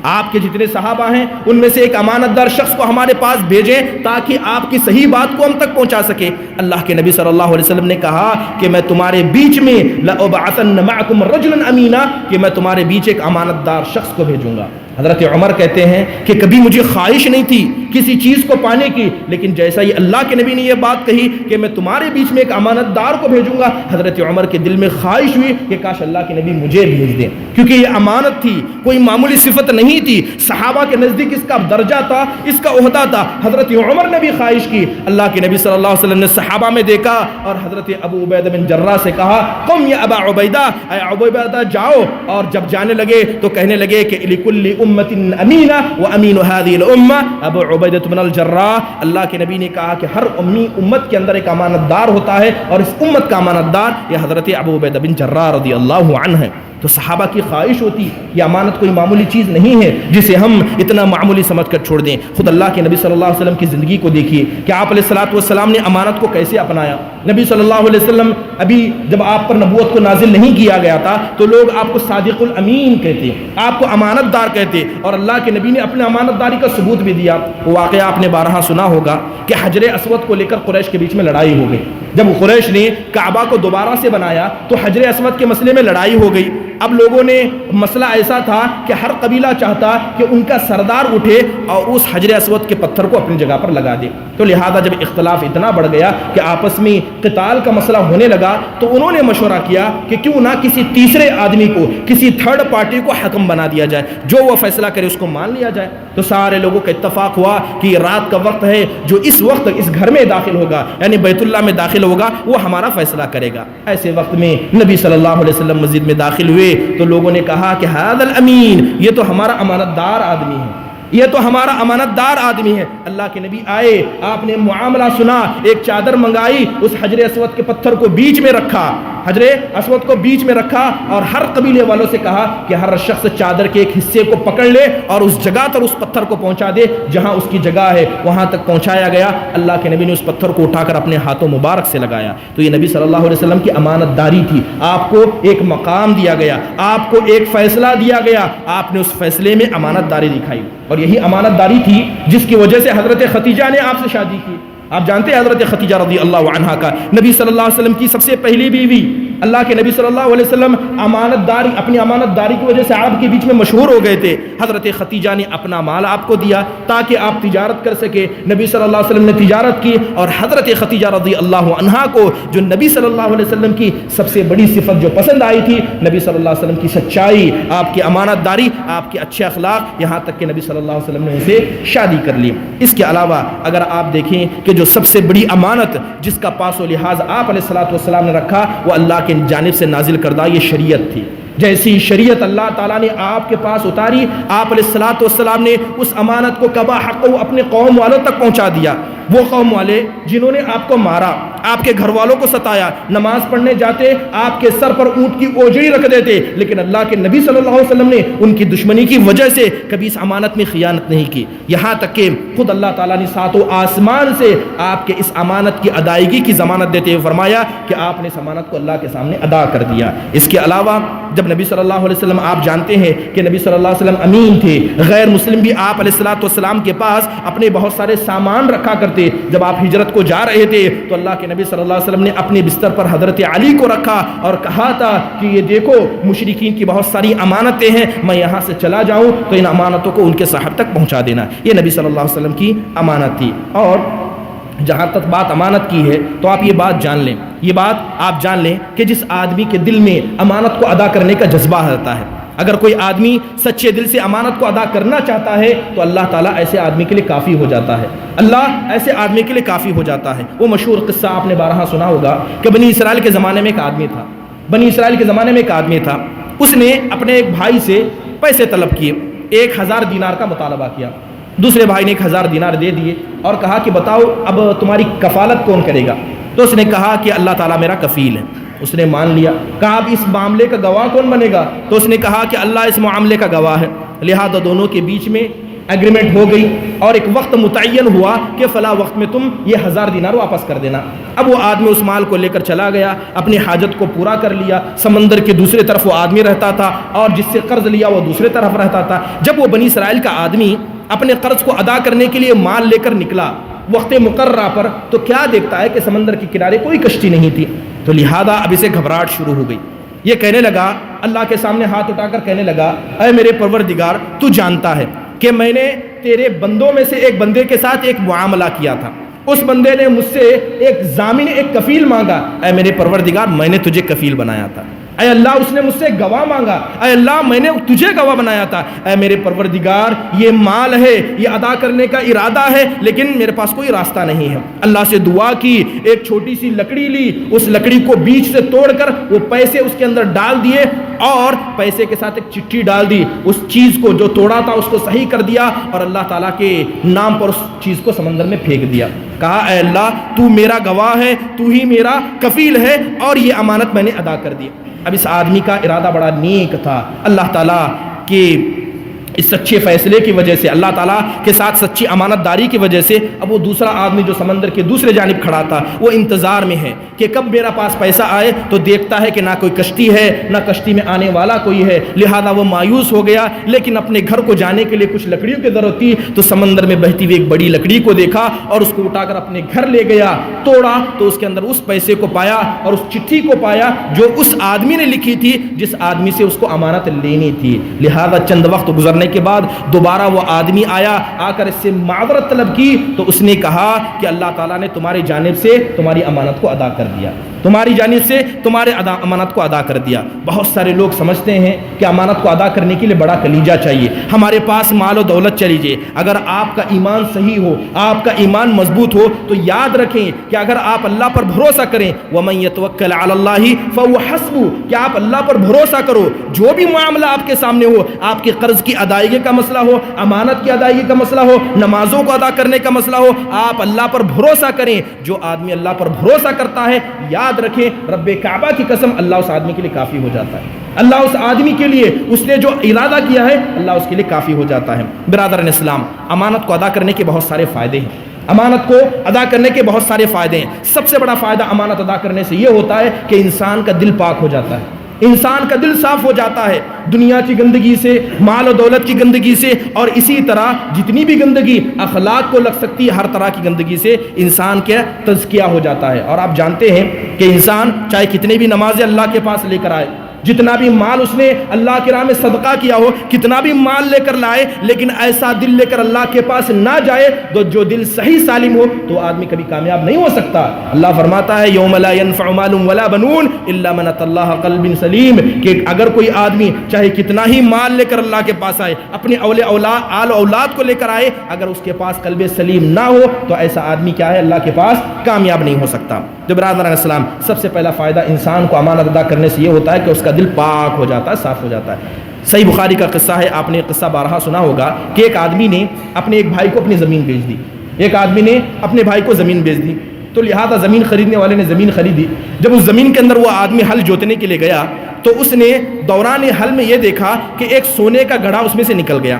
آپ کے جتنے صحابہ ہیں ان میں سے ایک امانت دار شخص کو ہمارے پاس بھیجیں تاکہ آپ کی صحیح بات کو ہم تک پہنچا سکے۔ اللہ کے نبی صلی اللہ علیہ وسلم نے کہا کہ میں تمہارے بیچ میں لأبعثن معکم رجلا امینا، کہ میں تمہارے بیچ ایک امانت دار شخص کو بھیجوں گا۔ حضرت عمر کہتے ہیں کہ کبھی مجھے خواہش نہیں تھی کسی چیز کو پانے کی، لیکن جیسا ہی اللہ کے نبی نے یہ بات کہی کہ میں تمہارے بیچ میں ایک امانت دار کو بھیجوں گا، حضرت عمر کے دل میں خواہش ہوئی کہ کاش اللہ کے نبی مجھے بھیج دیں، کیونکہ یہ امانت تھی، کوئی معمولی صفت نہیں تھی، صحابہ کے نزدیک اس کا درجہ تھا، اس کا عہدہ تھا۔ حضرت عمر نے بھی خواہش کی، اللہ کے نبی صلی اللہ علیہ وسلم نے صحابہ میں دیکھا اور حضرت ابو عبیدہ بن جراح سے کہا قم یا ابا عبیدہ، اے ابو عبیدہ جاؤ، اور جب جانے لگے تو کہنے لگے کہ لکل امت امینہ و امین هذه الامہ ابو عبیدہ بن الجراح، اللہ کے نبی نے کہا کہ ہر امت کے اندر ایک امانت دار ہوتا ہے اور اس امت کا امانت دار یہ حضرت ابو عبیدہ بن جراح رضی اللہ عنہ ہے۔ تو صحابہ کی خواہش ہوتی یہ امانت کوئی معمولی چیز نہیں ہے جسے ہم اتنا معمولی سمجھ کر چھوڑ دیں. خود اللہ کے نبی صلی اللہ علیہ وسلم کی زندگی کو دیکھیے کہ آپ علیہ الصلوۃ والسلام نے امانت کو کیسے اپنایا. نبی صلی اللہ علیہ وسلم ابھی جب آپ پر نبوت کو نازل نہیں کیا گیا تھا تو لوگ آپ کو صادق الامین کہتے, آپ کو امانت دار کہتے, اور اللہ کے نبی نے اپنے امانت داری کا ثبوت بھی دیا. وہ واقعہ آپ نے بارہا سنا ہوگا کہ حجر اسود کو لے کر قریش کے بیچ میں لڑائی ہو گئی. جب قریش نے کعبہ کو دوبارہ سے بنایا تو حجر اسود کے مسئلے میں لڑائی ہو گئی. اب لوگوں نے مسئلہ ایسا تھا کہ ہر قبیلہ چاہتا کہ ان کا سردار اٹھے اور اس حجر اسود کے پتھر کو اپنی جگہ پر لگا دے. تو لہذا جب اختلاف اتنا بڑھ گیا کہ آپس میں قتال کا مسئلہ ہونے لگا تو انہوں نے مشورہ کیا کہ کیوں نہ کسی تیسرے آدمی کو, کسی تھرڈ پارٹی کو حکم بنا دیا جائے, جو وہ فیصلہ کرے اس کو مان لیا جائے. تو سارے لوگوں کا اتفاق ہوا کہ یہ رات کا وقت ہے, جو اس وقت اس گھر میں داخل ہوگا یعنی بیت اللہ میں داخل ہوگا وہ ہمارا فیصلہ کرے گا. ایسے وقت میں نبی صلی اللہ علیہ وسلم مسجد میں داخل ہوئے تو لوگوں نے کہا کہ ھذا الامین, یہ تو ہمارا امانت دار آدمی ہے, یہ تو ہمارا امانت دار آدمی ہے. اللہ کے نبی آئے, آپ نے معاملہ سنا, ایک چادر منگائی, اس حجر اسود کے پتھر کو بیچ میں رکھا, حجر اسود کو بیچ میں رکھا اور ہر قبیلے والوں سے کہا کہ ہر شخص چادر کے ایک حصے کو پکڑ لے اور اس جگہ پر اس پتھر کو پہنچا دے جہاں اس کی جگہ ہے, وہاں تک پہنچایا گیا. اللہ کے نبی نے اس پتھر کو اٹھا کر اپنے ہاتھوں مبارک سے لگایا. تو یہ نبی صلی اللہ علیہ وسلم کی امانت داری تھی. آپ کو ایک مقام دیا گیا, آپ کو ایک فیصلہ دیا گیا, آپ نے اس فیصلے میں امانت داری دکھائی. اور یہی امانت داری تھی جس کی وجہ سے حضرت خدیجہ نے آپ سے شادی کی. آپ جانتے ہیں حضرت خدیجہ رضی اللہ عنہا کا نبی صلی اللہ علیہ وسلم کی سب سے پہلی بیوی. اللہ کے نبی صلی اللہ علیہ وسلم امانت داری, اپنی امانت داری کی وجہ سے آپ کے بیچ میں مشہور ہو گئے تھے. حضرت خدیجہ نے اپنا مال آپ کو دیا تاکہ آپ تجارت کر سکے. نبی صلی اللہ علیہ وسلم نے تجارت کی اور حضرت خدیجہ رضی اللہ عنہا کو جو نبی صلی اللہ علیہ وسلم کی سب سے بڑی صفت جو پسند آئی تھی, نبی صلی اللہ علیہ وسلم کی سچائی, آپ کی امانت داری, آپ کے اچھے اخلاق, یہاں تک کہ نبی صلی اللہ علیہ وسلم نے اسے شادی کر لی. اس کے علاوہ اگر آپ دیکھیں کہ جو سب سے بڑی امانت جس کا پاس و لحاظ آپ علیہ الصلوۃ والسلام نے رکھا وہ اللہ کی جانب سے نازل کردہ یہ شریعت تھی. جیسی شریعت اللہ تعالیٰ نے آپ کے پاس اتاری, آپ علیہ الصلوۃ والسلام نے اس امانت کو کبا حق اپنے قوم والوں تک پہنچا دیا. وہ قوم والے جنہوں نے آپ کو مارا, آپ کے گھر والوں کو ستایا, نماز پڑھنے جاتے آپ کے سر پر اونٹ کی اوجڑی رکھ دیتے, لیکن اللہ کے نبی صلی اللہ علیہ وسلم نے ان کی دشمنی کی وجہ سے کبھی اس امانت میں خیانت نہیں کی. یہاں تک کہ خود اللہ تعالیٰ نے ساتوں آسمان سے آپ کے اس امانت کی ادائیگی کی ضمانت دیتے ہوئے فرمایا کہ آپ نے اس امانت کو اللہ کے سامنے ادا کر دیا. اس کے علاوہ جب نبی صلی اللہ علیہ وسلم, آپ جانتے ہیں کہ نبی صلی اللہ علیہ وسلم امین تھے, غیر مسلم بھی آپ علیہ الصلوۃ والسلام کے پاس اپنے بہت سارے سامان رکھا کرتے. جب آپ ہجرت کو جا رہے تھے تو اللہ کے نبی صلی اللہ علیہ وسلم نے اپنے بستر پر حضرت علی کو رکھا اور کہا تھا کہ یہ دیکھو مشرکین کی بہت ساری امانتیں ہیں, میں یہاں سے چلا جاؤں تو ان امانتوں کو ان کے صاحب تک پہنچا دینا. یہ نبی صلی اللہ علیہ وسلم کی امانت تھی. اور جہاں تک بات امانت کی ہے تو آپ یہ بات جان لیں, یہ بات آپ جان لیں کہ جس آدمی کے دل میں امانت کو ادا کرنے کا جذبہ رہتا ہے, اگر کوئی آدمی سچے دل سے امانت کو ادا کرنا چاہتا ہے تو اللہ تعالیٰ ایسے آدمی کے لیے کافی ہو جاتا ہے, اللہ ایسے آدمی کے لیے کافی ہو جاتا ہے. وہ مشہور قصہ آپ نے بارہا سنا ہوگا کہ بنی اسرائیل کے زمانے میں ایک آدمی تھا, بنی اسرائیل کے زمانے میں ایک آدمی تھا, اس نے اپنے ایک بھائی سے پیسے طلب کیے, 1000 دینار کا مطالبہ کیا. دوسرے بھائی نے 1000 دینار دے دیے اور کہا کہ بتاؤ اب تمہاری کفالت کون کرے گا؟ تو اس نے کہا کہ اللہ تعالیٰ میرا کفیل ہے. اس نے مان لیا. کہا اب اس معاملے کا گواہ کون بنے گا؟ تو اس نے کہا کہ اللہ اس معاملے کا گواہ ہے. لہذا دونوں کے بیچ میں ایگریمنٹ ہو گئی اور ایک وقت متعین ہوا کہ فلاں وقت میں تم یہ 1000 دینار واپس کر دینا. اب وہ آدمی اس مال کو لے کر چلا گیا, اپنی حاجت کو پورا کر لیا. سمندر کے دوسرے طرف وہ آدمی رہتا تھا اور جس سے قرض لیا وہ دوسرے طرف رہتا تھا. جب وہ بنی اسرائیل کا آدمی اپنے قرض کو ادا کرنے کے لیے مال لے کر نکلا وقت مقررہ پر, تو کیا دیکھتا ہے کہ سمندر کے کنارے کوئی کشتی نہیں تھی. تو لہذا اب اسے گھبراہٹ شروع ہو گئی. یہ کہنے لگا, اللہ کے سامنے ہاتھ اٹھا کر کہنے لگا, اے میرے پروردگار, تو جانتا ہے کہ میں نے تیرے بندوں میں سے ایک بندے کے ساتھ ایک معاملہ کیا تھا. اس بندے نے مجھ سے ایک ضامن, ایک کفیل مانگا. اے میرے پروردگار, میں نے تجھے کفیل بنایا تھا. اے اللہ, اس نے مجھ سے گواہ مانگا. اے اللہ, میں نے تجھے گواہ بنایا تھا. اے میرے پروردگار, یہ مال ہے, یہ ادا کرنے کا ارادہ ہے, لیکن میرے پاس کوئی راستہ نہیں ہے. اللہ سے دعا کی, ایک چھوٹی سی لکڑی لی, اس لکڑی کو بیچ سے توڑ کر وہ پیسے اس کے اندر ڈال دیے, اور پیسے کے ساتھ ایک چٹھی ڈال دی، اس چیز کو جو توڑا تھا اس کو صحیح کر دیا اور اللہ تعالیٰ کے نام پر اس چیز کو سمندر میں پھینک دیا. کہا اے اللہ تو میرا گواہ ہے، تو ہی میرا کفیل ہے اور یہ امانت میں نے ادا کر دی. اب اس آدمی کا ارادہ بڑا نیک تھا، اللہ تعالیٰ کے اس سچے فیصلے کی وجہ سے، اللہ تعالیٰ کے ساتھ سچی امانت داری کی وجہ سے اب وہ دوسرا آدمی جو سمندر کے دوسرے جانب کھڑا تھا وہ انتظار میں ہے کہ کب میرا پاس پیسہ آئے. تو دیکھتا ہے کہ نہ کوئی کشتی ہے، نہ کشتی میں آنے والا کوئی ہے، لہذا وہ مایوس ہو گیا. لیکن اپنے گھر کو جانے کے لیے کچھ لکڑیوں کی ضرورت تھی، تو سمندر میں بہتی ہوئی ایک بڑی لکڑی کو دیکھا اور اس کو اٹھا کر اپنے گھر لے گیا. توڑا تو اس کے اندر اس پیسے کو پایا اور اس چٹھی کو پایا جو اس آدمی نے لکھی تھی جس آدمی سے اس کو امانت لینی تھی. لہذا چند وقت گزرنے کے بعد دوبارہ وہ آدمی آیا، آ کر اس سے معذرت طلب کی. تو اس نے کہا کہ اللہ تعالیٰ نے تمہاری جانب سے تمہاری امانت کو ادا کر دیا، تمہاری جانب سے تمہارے امانت کو ادا کر دیا. بہت سارے لوگ سمجھتے ہیں کہ امانت کو ادا کرنے کے لیے بڑا کلیجہ چاہیے، ہمارے پاس مال و دولت چلی جائے. اگر آپ کا ایمان صحیح ہو، آپ کا ایمان مضبوط ہو تو یاد رکھیں کہ اگر آپ اللہ پر بھروسہ کریں وَمَن يَتَوَكَّلْ عَلَى اللَّهِ فَهُوَ حَسْبُهُ، کہ آپ اللہ پر بھروسہ کرو. جو بھی معاملہ آپ کے سامنے ہو، آپ کے قرض کی ادائیگی کا مسئلہ ہو، امانت کی ادائیگی کا مسئلہ ہو، نمازوں کو ادا کرنے کا مسئلہ ہو، آپ اللہ پر بھروسہ کریں. جو آدمی اللہ پر بھروسہ کرتا ہے یاد رکھیں رب کعبہ کی قسم اللہ اس آدمی کے لیے کافی ہو جاتا ہے. اللہ اس آدمی کے لیے اس نے جو ارادہ کیا ہے اللہ اس کے لیے کافی ہو جاتا ہے. برادران اسلام، امانت کو ادا کرنے کے بہت سارے فائدے ہیں. امانت کو ادا کرنے کے بہت سارے فائدے ہیں. سب سے بڑا فائدہ امانت ادا کرنے سے یہ ہوتا ہے کہ انسان کا دل پاک ہو جاتا ہے، انسان کا دل صاف ہو جاتا ہے دنیا کی گندگی سے، مال و دولت کی گندگی سے، اور اسی طرح جتنی بھی گندگی اخلاق کو لگ سکتی ہے ہر طرح کی گندگی سے انسان کا تزکیہ ہو جاتا ہے. اور آپ جانتے ہیں کہ انسان چاہے کتنے بھی نمازیں اللہ کے پاس لے کر آئے، جتنا بھی مال اس نے اللہ کی راہ میں صدقہ کیا ہو، کتنا بھی مال لے کر لائے، لیکن ایسا دل لے کر اللہ کے پاس نہ جائے تو جو دل صحیح سالم ہو تو آدمی کبھی کامیاب نہیں ہو سکتا. اللہ فرماتا ہے یوم لا ينفع مال ولا بنون الا من اتى الله قلب سلیم، کہ اگر کوئی آدمی چاہے کتنا ہی مال لے کر اللہ کے پاس آئے، اپنے آل اولاد کو لے کر آئے، اگر اس کے پاس قلب سلیم نہ ہو تو ایسا آدمی کیا ہے اللہ کے پاس کامیاب نہیں ہو سکتا. جو برادران اسلام، سب سے پہلا فائدہ انسان کو امانت ادا کرنے سے یہ ہوتا ہے کہ اس کا دل پاک ہو جاتا ہے، صاف ہو جاتا ہے. صحیح بخاری کا قصہ ہے، آپ نے قصہ بارہا سنا ہوگا کہ ایک آدمی نے اپنے ایک بھائی کو اپنی زمین بیچ دی. ایک آدمی نے اپنے بھائی کو زمین بیچ دی، تو لہذا زمین خریدنے والے نے زمین خریدی. جب اس زمین کے اندر وہ آدمی ہل جوتنے کے لیے گیا تو اس نے دوران حل میں یہ دیکھا کہ ایک سونے کا گڑھا اس میں سے نکل گیا.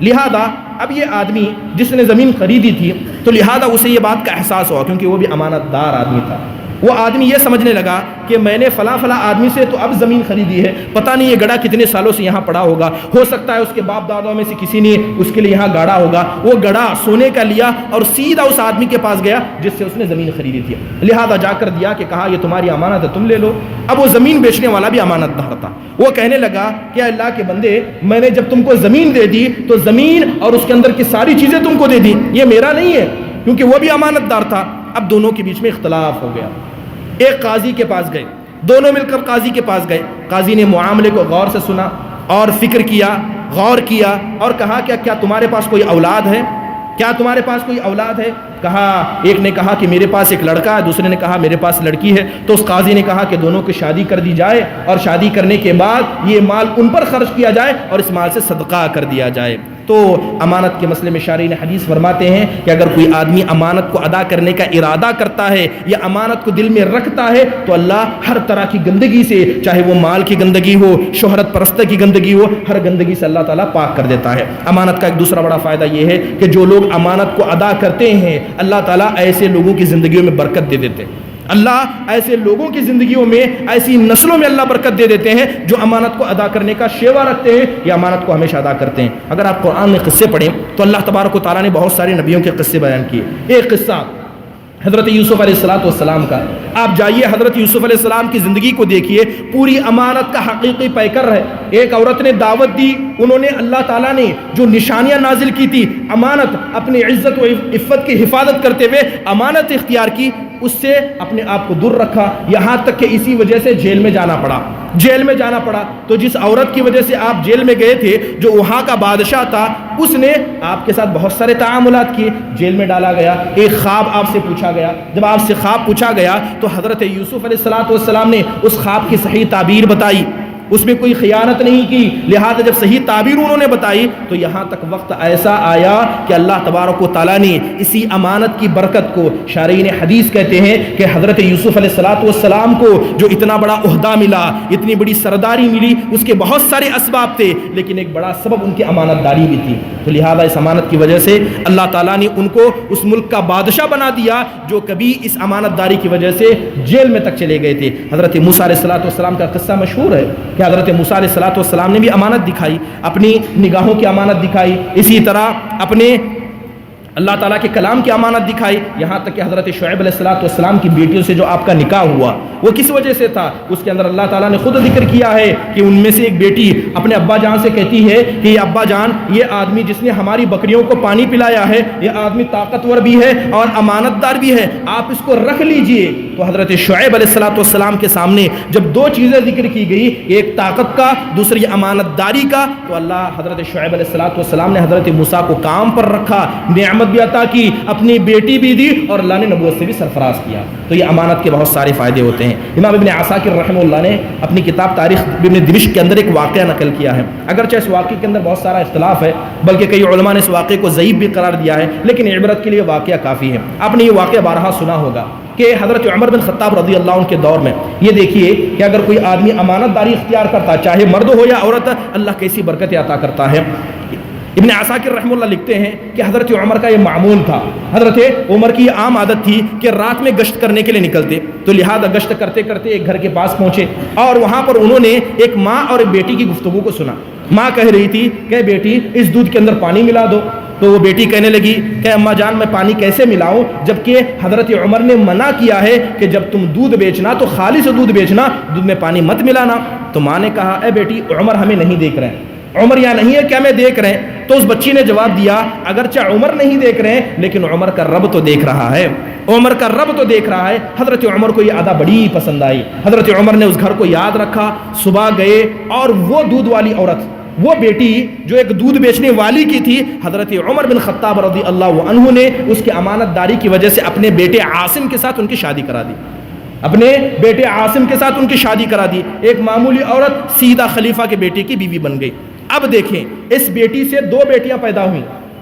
لہذا اب یہ آدمی جس نے زمین خریدی تھی تو لہذا اسے یہ بات کا احساس ہوا، کیونکہ وہ بھی امانت دار آدمی تھا. وہ آدمی یہ سمجھنے لگا کہ میں نے فلاں آدمی سے تو اب زمین خریدی ہے، پتہ نہیں یہ گڑھا کتنے سالوں سے یہاں پڑا ہوگا، ہو سکتا ہے اس کے باپ دادوں میں سے کسی نے اس کے لیے یہاں گاڑا ہوگا. وہ گڑھا سونے کا لیا اور سیدھا اس آدمی کے پاس گیا جس سے اس نے زمین خریدی تھی. لہذا جا کر دیا کہ کہا یہ تمہاری امانت ہے، تم لے لو. اب وہ زمین بیچنے والا بھی امانت دار تھا. وہ کہنے لگا کہ اللہ کے بندے، میں نے جب تم کو زمین دے دی تو زمین اور اس کے اندر کی ساری چیزیں تم کو دے دی، یہ میرا نہیں ہے، کیونکہ وہ بھی امانت دار تھا. اب دونوں کے بیچ میں اختلاف ہو گیا. ایک قاضی کے پاس گئے، دونوں مل کر قاضی کے پاس گئے. قاضی نے معاملے کو غور سے سنا اور فکر کیا، غور کیا اور کہا کہ کیا تمہارے پاس کوئی اولاد ہے؟ کیا تمہارے پاس کوئی اولاد ہے؟ کہا، ایک نے کہا کہ میرے پاس ایک لڑکا ہے، دوسرے نے کہا میرے پاس لڑکی ہے. تو اس قاضی نے کہا کہ دونوں کی شادی کر دی جائے اور شادی کرنے کے بعد یہ مال ان پر خرچ کیا جائے اور اس مال سے صدقہ کر دیا جائے. تو امانت کے مسئلے میں شارحین حدیث فرماتے ہیں کہ اگر کوئی آدمی امانت کو ادا کرنے کا ارادہ کرتا ہے یا امانت کو دل میں رکھتا ہے تو اللہ ہر طرح کی گندگی سے، چاہے وہ مال کی گندگی ہو، شہرت پرستی کی گندگی ہو، ہر گندگی سے اللہ تعالیٰ پاک کر دیتا ہے. امانت کا ایک دوسرا بڑا فائدہ یہ ہے کہ جو لوگ امانت کو ادا کرتے ہیں اللہ تعالیٰ ایسے لوگوں کی زندگیوں میں برکت دے دیتے ہیں. اللہ ایسے لوگوں کی زندگیوں میں، ایسی نسلوں میں اللہ برکت دے دیتے ہیں جو امانت کو ادا کرنے کا شیوا رکھتے ہیں یا امانت کو ہمیشہ ادا کرتے ہیں. اگر آپ قرآن میں قصے پڑھیں تو اللہ تبارک و تعالیٰ نے بہت سارے نبیوں کے قصے بیان کیے. ایک قصہ حضرت یوسف علیہ السلام کا. آپ جائیے حضرت یوسف علیہ السلام کی زندگی کو دیکھیے، پوری امانت کا حقیقی پیکر ہے. ایک عورت نے دعوت دی، انہوں نے اللہ تعالیٰ نے جو نشانیاں نازل کی تھی، امانت، اپنی عزت و عفت کی حفاظت کرتے ہوئے امانت اختیار کی، اس سے اپنے آپ کو دور رکھا، یہاں تک کہ اسی وجہ سے جیل میں جانا پڑا. جیل میں جانا پڑا تو جس عورت کی وجہ سے آپ جیل میں گئے تھے، جو وہاں کا بادشاہ تھا، اس نے آپ کے ساتھ بہت سارے تعاملات کیے. جیل میں ڈالا گیا، ایک خواب آپ سے پوچھا گیا. جب آپ سے خواب پوچھا گیا تو حضرت یوسف علیہ السلام نے اس خواب کی صحیح تعبیر بتائی. اس میں کوئی خیانت نہیں کی، لہذا جب صحیح تعبیر انہوں نے بتائی تو یہاں تک وقت ایسا آیا کہ اللہ تبارک و تعالیٰ نے اسی امانت کی برکت کو، شارحین حدیث کہتے ہیں کہ حضرت یوسف علیہ السلام کو جو اتنا بڑا عہدہ ملا، اتنی بڑی سرداری ملی، اس کے بہت سارے اسباب تھے، لیکن ایک بڑا سبب ان کی امانت داری بھی تھی۔ تو لہذا اس امانت کی وجہ سے اللہ تعالیٰ نے ان کو اس ملک کا بادشاہ بنا دیا جو کبھی اس امانت داری کی وجہ سے جیل میں تک چلے گئے تھے۔ حضرت موسیٰ علیہ السلام کا قصہ مشہور ہے کہ حضرت موسیٰ علیہ السلام نے بھی امانت دکھائی، اپنی نگاہوں کی امانت دکھائی، اسی طرح اپنے اللہ تعالیٰ کے کلام کی امانت دکھائی، یہاں تک کہ حضرت شعیب علیہ السلام کی بیٹیوں سے جو آپ کا نکاح ہوا وہ کس وجہ سے تھا، اس کے اندر اللہ تعالیٰ نے خود ذکر کیا ہے کہ ان میں سے ایک بیٹی اپنے ابا جان سے کہتی ہے کہ یہ ابا جان، یہ آدمی جس نے ہماری بکریوں کو پانی پلایا ہے، یہ آدمی طاقتور بھی ہے اور امانت دار بھی ہے، آپ اس کو رکھ لیجئے۔ تو حضرت شعیب علیہ السلام کے سامنے جب دو چیزیں ذکر کی گئی، ایک طاقت کا، دوسری امانت داری کا، تو اللہ حضرت شعیب علیہ السلام نے حضرت موسیٰ کو کام پر رکھا، نعمت بھی عطا کی، اپنی بیٹی بھی دی اور اللہ نے نبوت سے بھی سرفراز کیا۔ تو یہ امانت کے بہت سارے فائدے ہوتے ہیں۔ امام ابن عساکر رحمہ اللہ نے اپنی کتاب تاریخ ابن دمشق کے اندر ایک واقعہ نقل کیا ہے، اگرچہ اس واقعے کے اندر بہت سارا اختلاف ہے، بلکہ کئی علماء نے اس واقعے کو ضعیف بھی قرار دیا ہے، لیکن عبرت کے لیے واقعہ کافی ہے۔ آپ نے یہ واقعہ بارہا سنا ہوگا کہ حضرت عمر بن خطاب رضی اللہ عنہ کے دور میں یہ دیکھیے کہ اگر کوئی آدمی امانت داری اختیار کرتا، چاہے مرد ہو یا عورت، اللہ کیسی برکت عطا کرتا ہے۔ ابن عساکر رحمہ اللہ لکھتے ہیں کہ حضرت عمر کا یہ معمول تھا، حضرت عمر کی یہ عام عادت تھی کہ رات میں گشت کرنے کے لیے نکلتے، تو لہذا گشت کرتے کرتے ایک گھر کے پاس پہنچے اور وہاں پر انہوں نے ایک ماں اور ایک بیٹی کی گفتگو کو سنا۔ ماں کہہ رہی تھی کہ بیٹی اس دودھ کے اندر پانی ملا دو، تو وہ بیٹی کہنے لگی کہ اماں جان میں پانی کیسے ملاؤں، جبکہ حضرت عمر نے منع کیا ہے کہ جب تم دودھ بیچنا تو خالص دودھ بیچنا، دودھ میں پانی مت ملانا۔ تو ماں نے کہا اے بیٹی عمر ہمیں نہیں دیکھ رہے ہیں، عمر یہاں نہیں ہے کیا میں دیکھ رہے ہیں؟ تو اس بچی نے جواب دیا اگرچہ عمر نہیں دیکھ رہے ہیں لیکن عمر کا رب تو دیکھ رہا ہے، عمر کا رب تو دیکھ رہا ہے۔ حضرت عمر کو یہ ادا بڑی پسند آئی، حضرت عمر نے اس گھر کو یاد رکھا، صبح گئے اور وہ دودھ والی عورت، وہ بیٹی جو ایک دودھ بیچنے والی کی تھی، حضرت عمر بن خطاب رضی اللہ عنہ نے اس کی امانت داری کی وجہ سے اپنے بیٹے عاصم کے ساتھ ان کی شادی کرا دی، اپنے بیٹے عاصم کے ساتھ ان کی شادی کرا دی۔ ایک معمولی عورت سیدھا خلیفہ کے بیٹے کی بیوی بن گئی۔ اب دیکھیں اس بیٹی سے دو بیٹیاں پیدا ہوئیں،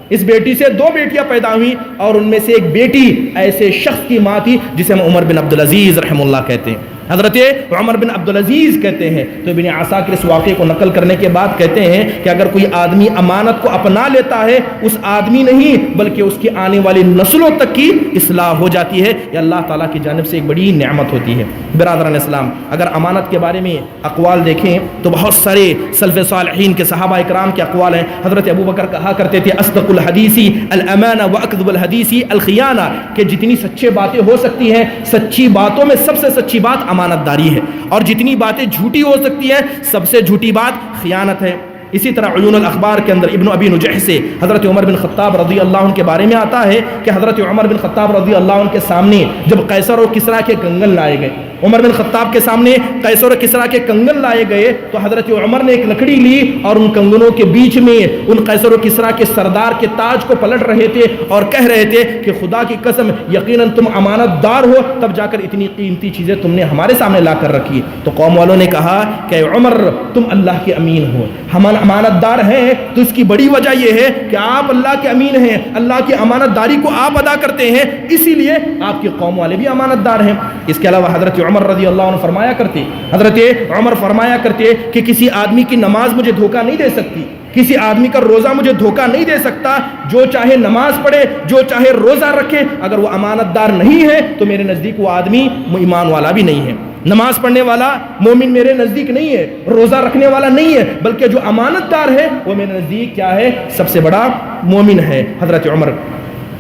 اس بیٹی سے دو بیٹیاں پیدا ہوئیں اور ان میں سے ایک بیٹی ایسے شخص کی ماں تھی جسے ہم عمر بن عبدالعزیز رحمہ اللہ کہتے ہیں، حضرت عمر بن عبدالعزیز کہتے ہیں۔ تو ابن عساکر اس واقعے کو نقل کرنے کے بعد کہتے ہیں کہ اگر کوئی آدمی امانت کو اپنا لیتا ہے، اس آدمی نہیں بلکہ اس کی آنے والی نسلوں تک کی اصلاح ہو جاتی ہے، یہ اللہ تعالیٰ کی جانب سے ایک بڑی نعمت ہوتی ہے۔ برادران اسلام، اگر امانت کے بارے میں اقوال دیکھیں تو بہت سارے سلف صالحین کے صحابہ اکرام کے اقوال ہیں۔ حضرت ابو بکر کہا کرتے تھے اصدق الحدیث الامانہ واکذب الحدیث الخیانہ، کہ جتنی سچے باتیں ہو سکتی ہیں، سچی باتوں میں سب سے سچی بات امانت داری ہے، اور جتنی باتیں جھوٹی ہو سکتی ہیں سب سے جھوٹی بات خیانت ہے۔ اسی طرح عیون الاخبار کے اندر ابن ابی نجح سے حضرت عمر بن خطاب رضی اللہ عنہ کے بارے میں آتا ہے کہ حضرت عمر بن خطاب رضی اللہ عنہ کے سامنے جب قیصر اور کسریٰ کے کنگن لائے گئے، عمر بن خطاب کے سامنے قیصر اور کسریٰ کے کنگن لائے گئے تو حضرت عمر نے ایک لکڑی لی اور ان کنگنوں کے بیچ میں ان قیصر و کسریٰ کے سردار کے تاج کو پلٹ رہے تھے اور کہہ رہے تھے کہ خدا کی قسم یقیناً تم امانت دار ہو، تب جا کر اتنی قیمتی چیزیں تم نے ہمارے سامنے لا کر رکھی۔ تو قوم والوں نے کہا کہ عمر تم اللہ کے امین ہو، ہم امانت دار ہیں، تو اس کی بڑی وجہ یہ ہے کہ آپ اللہ کے امین ہیں، اللہ کی امانت داری کو آپ ادا کرتے ہیں، اسی لیے آپ کی قوم والے بھی امانت دار ہیں۔ اس کے علاوہ حضرت عمر رضی اللہ عنہ فرمایا کرتے، حضرت عمر فرمایا کرتے کہ کسی آدمی کی نماز مجھے دھوکہ نہیں دے سکتی، کسی آدمی کا روزہ مجھے دھوکہ نہیں دے سکتا، جو چاہے نماز پڑھے، جو چاہے روزہ رکھے، اگر وہ امانت دار نہیں ہے تو میرے نزدیک وہ آدمی ایمان والا بھی نہیں ہے۔ نماز پڑھنے والا مومن میرے نزدیک نہیں ہے، روزہ رکھنے والا نہیں ہے، بلکہ جو امانت دار ہے وہ میرے نزدیک کیا ہے؟ سب سے بڑا مومن ہے۔ حضرت عمر،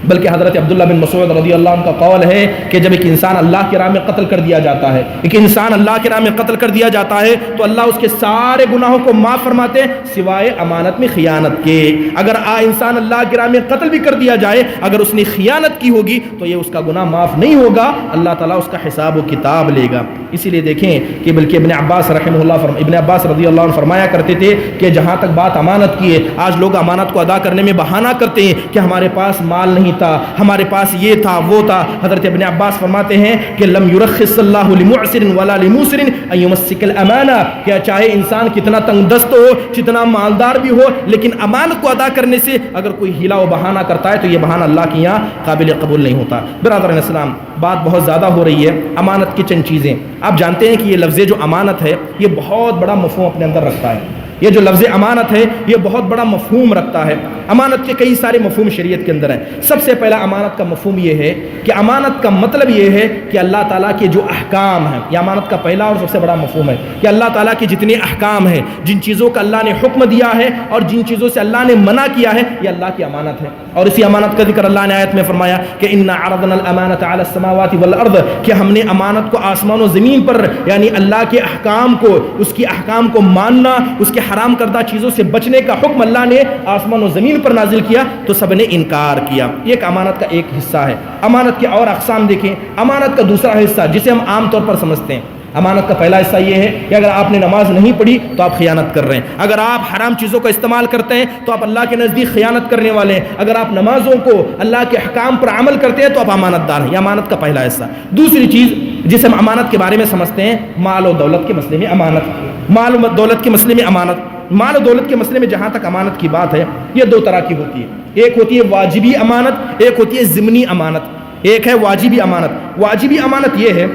بلکہ حضرت عبداللہ بن مسعود رضی اللہ عنہ کا قول ہے کہ جب ایک انسان اللہ کی راہ میں قتل کر دیا جاتا ہے، ایک انسان اللہ کی راہ میں قتل کر دیا جاتا ہے تو اللہ اس کے سارے گناہوں کو معاف فرماتے ہیں سوائے امانت میں خیانت کے۔ اگر انسان اللہ کی راہ میں قتل بھی کر دیا جائے، اگر اس نے خیانت کی ہوگی تو یہ اس کا گناہ معاف نہیں ہوگا، اللہ تعالیٰ اس کا حساب و کتاب لے گا۔ اسی لیے دیکھیں کہ بلکہ ابن عباس ابن عباس رضی اللہ عنہ فرمایا کرتے تھے کہ جہاں تک بات امانت کی ہے، آج لوگ امانت کو ادا کرنے میں بہانہ کرتے ہیں کہ ہمارے پاس مال نہیں نہیں تھا، ہمارے پاس یہ تھا وہ تھا۔ حضرت ابن عباس فرماتے ہیں کہ لم یرخص اللہ لمعسر ولا لموسر ان یمسک الامانہ، کہ چاہے انسان کتنا تنگ دست ہو، کتنا مالدار بھی ہو، لیکن امانت کو ادا کرنے سے اگر کوئی ہیلا و بہانہ کرتا ہے تو یہ بہانہ اللہ کے یہاں قابل قبول نہیں ہوتا۔ برادران اسلام، بات بہت زیادہ ہو رہی ہے امانت کی چند چیزیں۔ آپ جانتے ہیں کہ یہ لفظ جو امانت ہے یہ بہت بڑا مفہوم اپنے اندر رکھتا ہے۔ یہ جو لفظ امانت ہے یہ بہت بڑا مفہوم رکھتا ہے۔ امانت کے کئی سارے مفہوم شریعت کے اندر ہیں۔ سب سے پہلا امانت کا مفہوم یہ ہے کہ امانت کا مطلب یہ ہے کہ اللہ تعالیٰ کے جو احکام ہیں، یہ امانت کا پہلا اور سب سے بڑا مفہوم ہے کہ اللہ تعالیٰ کے جتنے احکام ہیں، جن چیزوں کا اللہ نے حکم دیا ہے اور جن چیزوں سے اللہ نے منع کیا ہے، یہ اللہ کی امانت ہے۔ اور اسی امانت کا ذکر اللہ نے آیت میں فرمایا کہ انا عرضنا الامانۃ علی السماوات والارض، کہ ہم نے امانت کو آسمان و زمین پر، یعنی اللہ کے احکام کو، اس کی احکام کو ماننا، اس کے حرام کردہ چیزوں سے بچنے کا حکم اللہ نے آسمان و زمین پر نازل کیا تو سب نے انکار کیا۔ یہ ایک امانت کا ایک حصہ ہے۔ امانت کے اور اقسام دیکھیں۔ امانت کا دوسرا حصہ جسے ہم عام طور پر سمجھتے ہیں، امانت کا پہلا حصہ یہ ہے کہ اگر آپ نے نماز نہیں پڑھی تو آپ خیانت کر رہے ہیں، اگر آپ حرام چیزوں کا استعمال کرتے ہیں تو آپ اللہ کے نزدیک خیانت کرنے والے ہیں، اگر آپ نمازوں کو، اللہ کے احکام پر عمل کرتے ہیں تو آپ امانت دار ہیں۔ یہ امانت کا پہلا حصہ۔ دوسری چیز جسے ہم امانت کے بارے میں سمجھتے ہیں، مال و دولت کے مسئلے میں امانت۔ مال و دولت کے مسئلے میں امانت، مال و دولت کے مسئلے میں جہاں تک امانت کی بات ہے یہ دو طرح کی ہوتی ہے۔ ایک ہوتی ہے واجبی امانت، ایک ہوتی ہے ضمنی امانت۔ ایک ہے واجبی امانت۔ واجبی امانت یہ ہے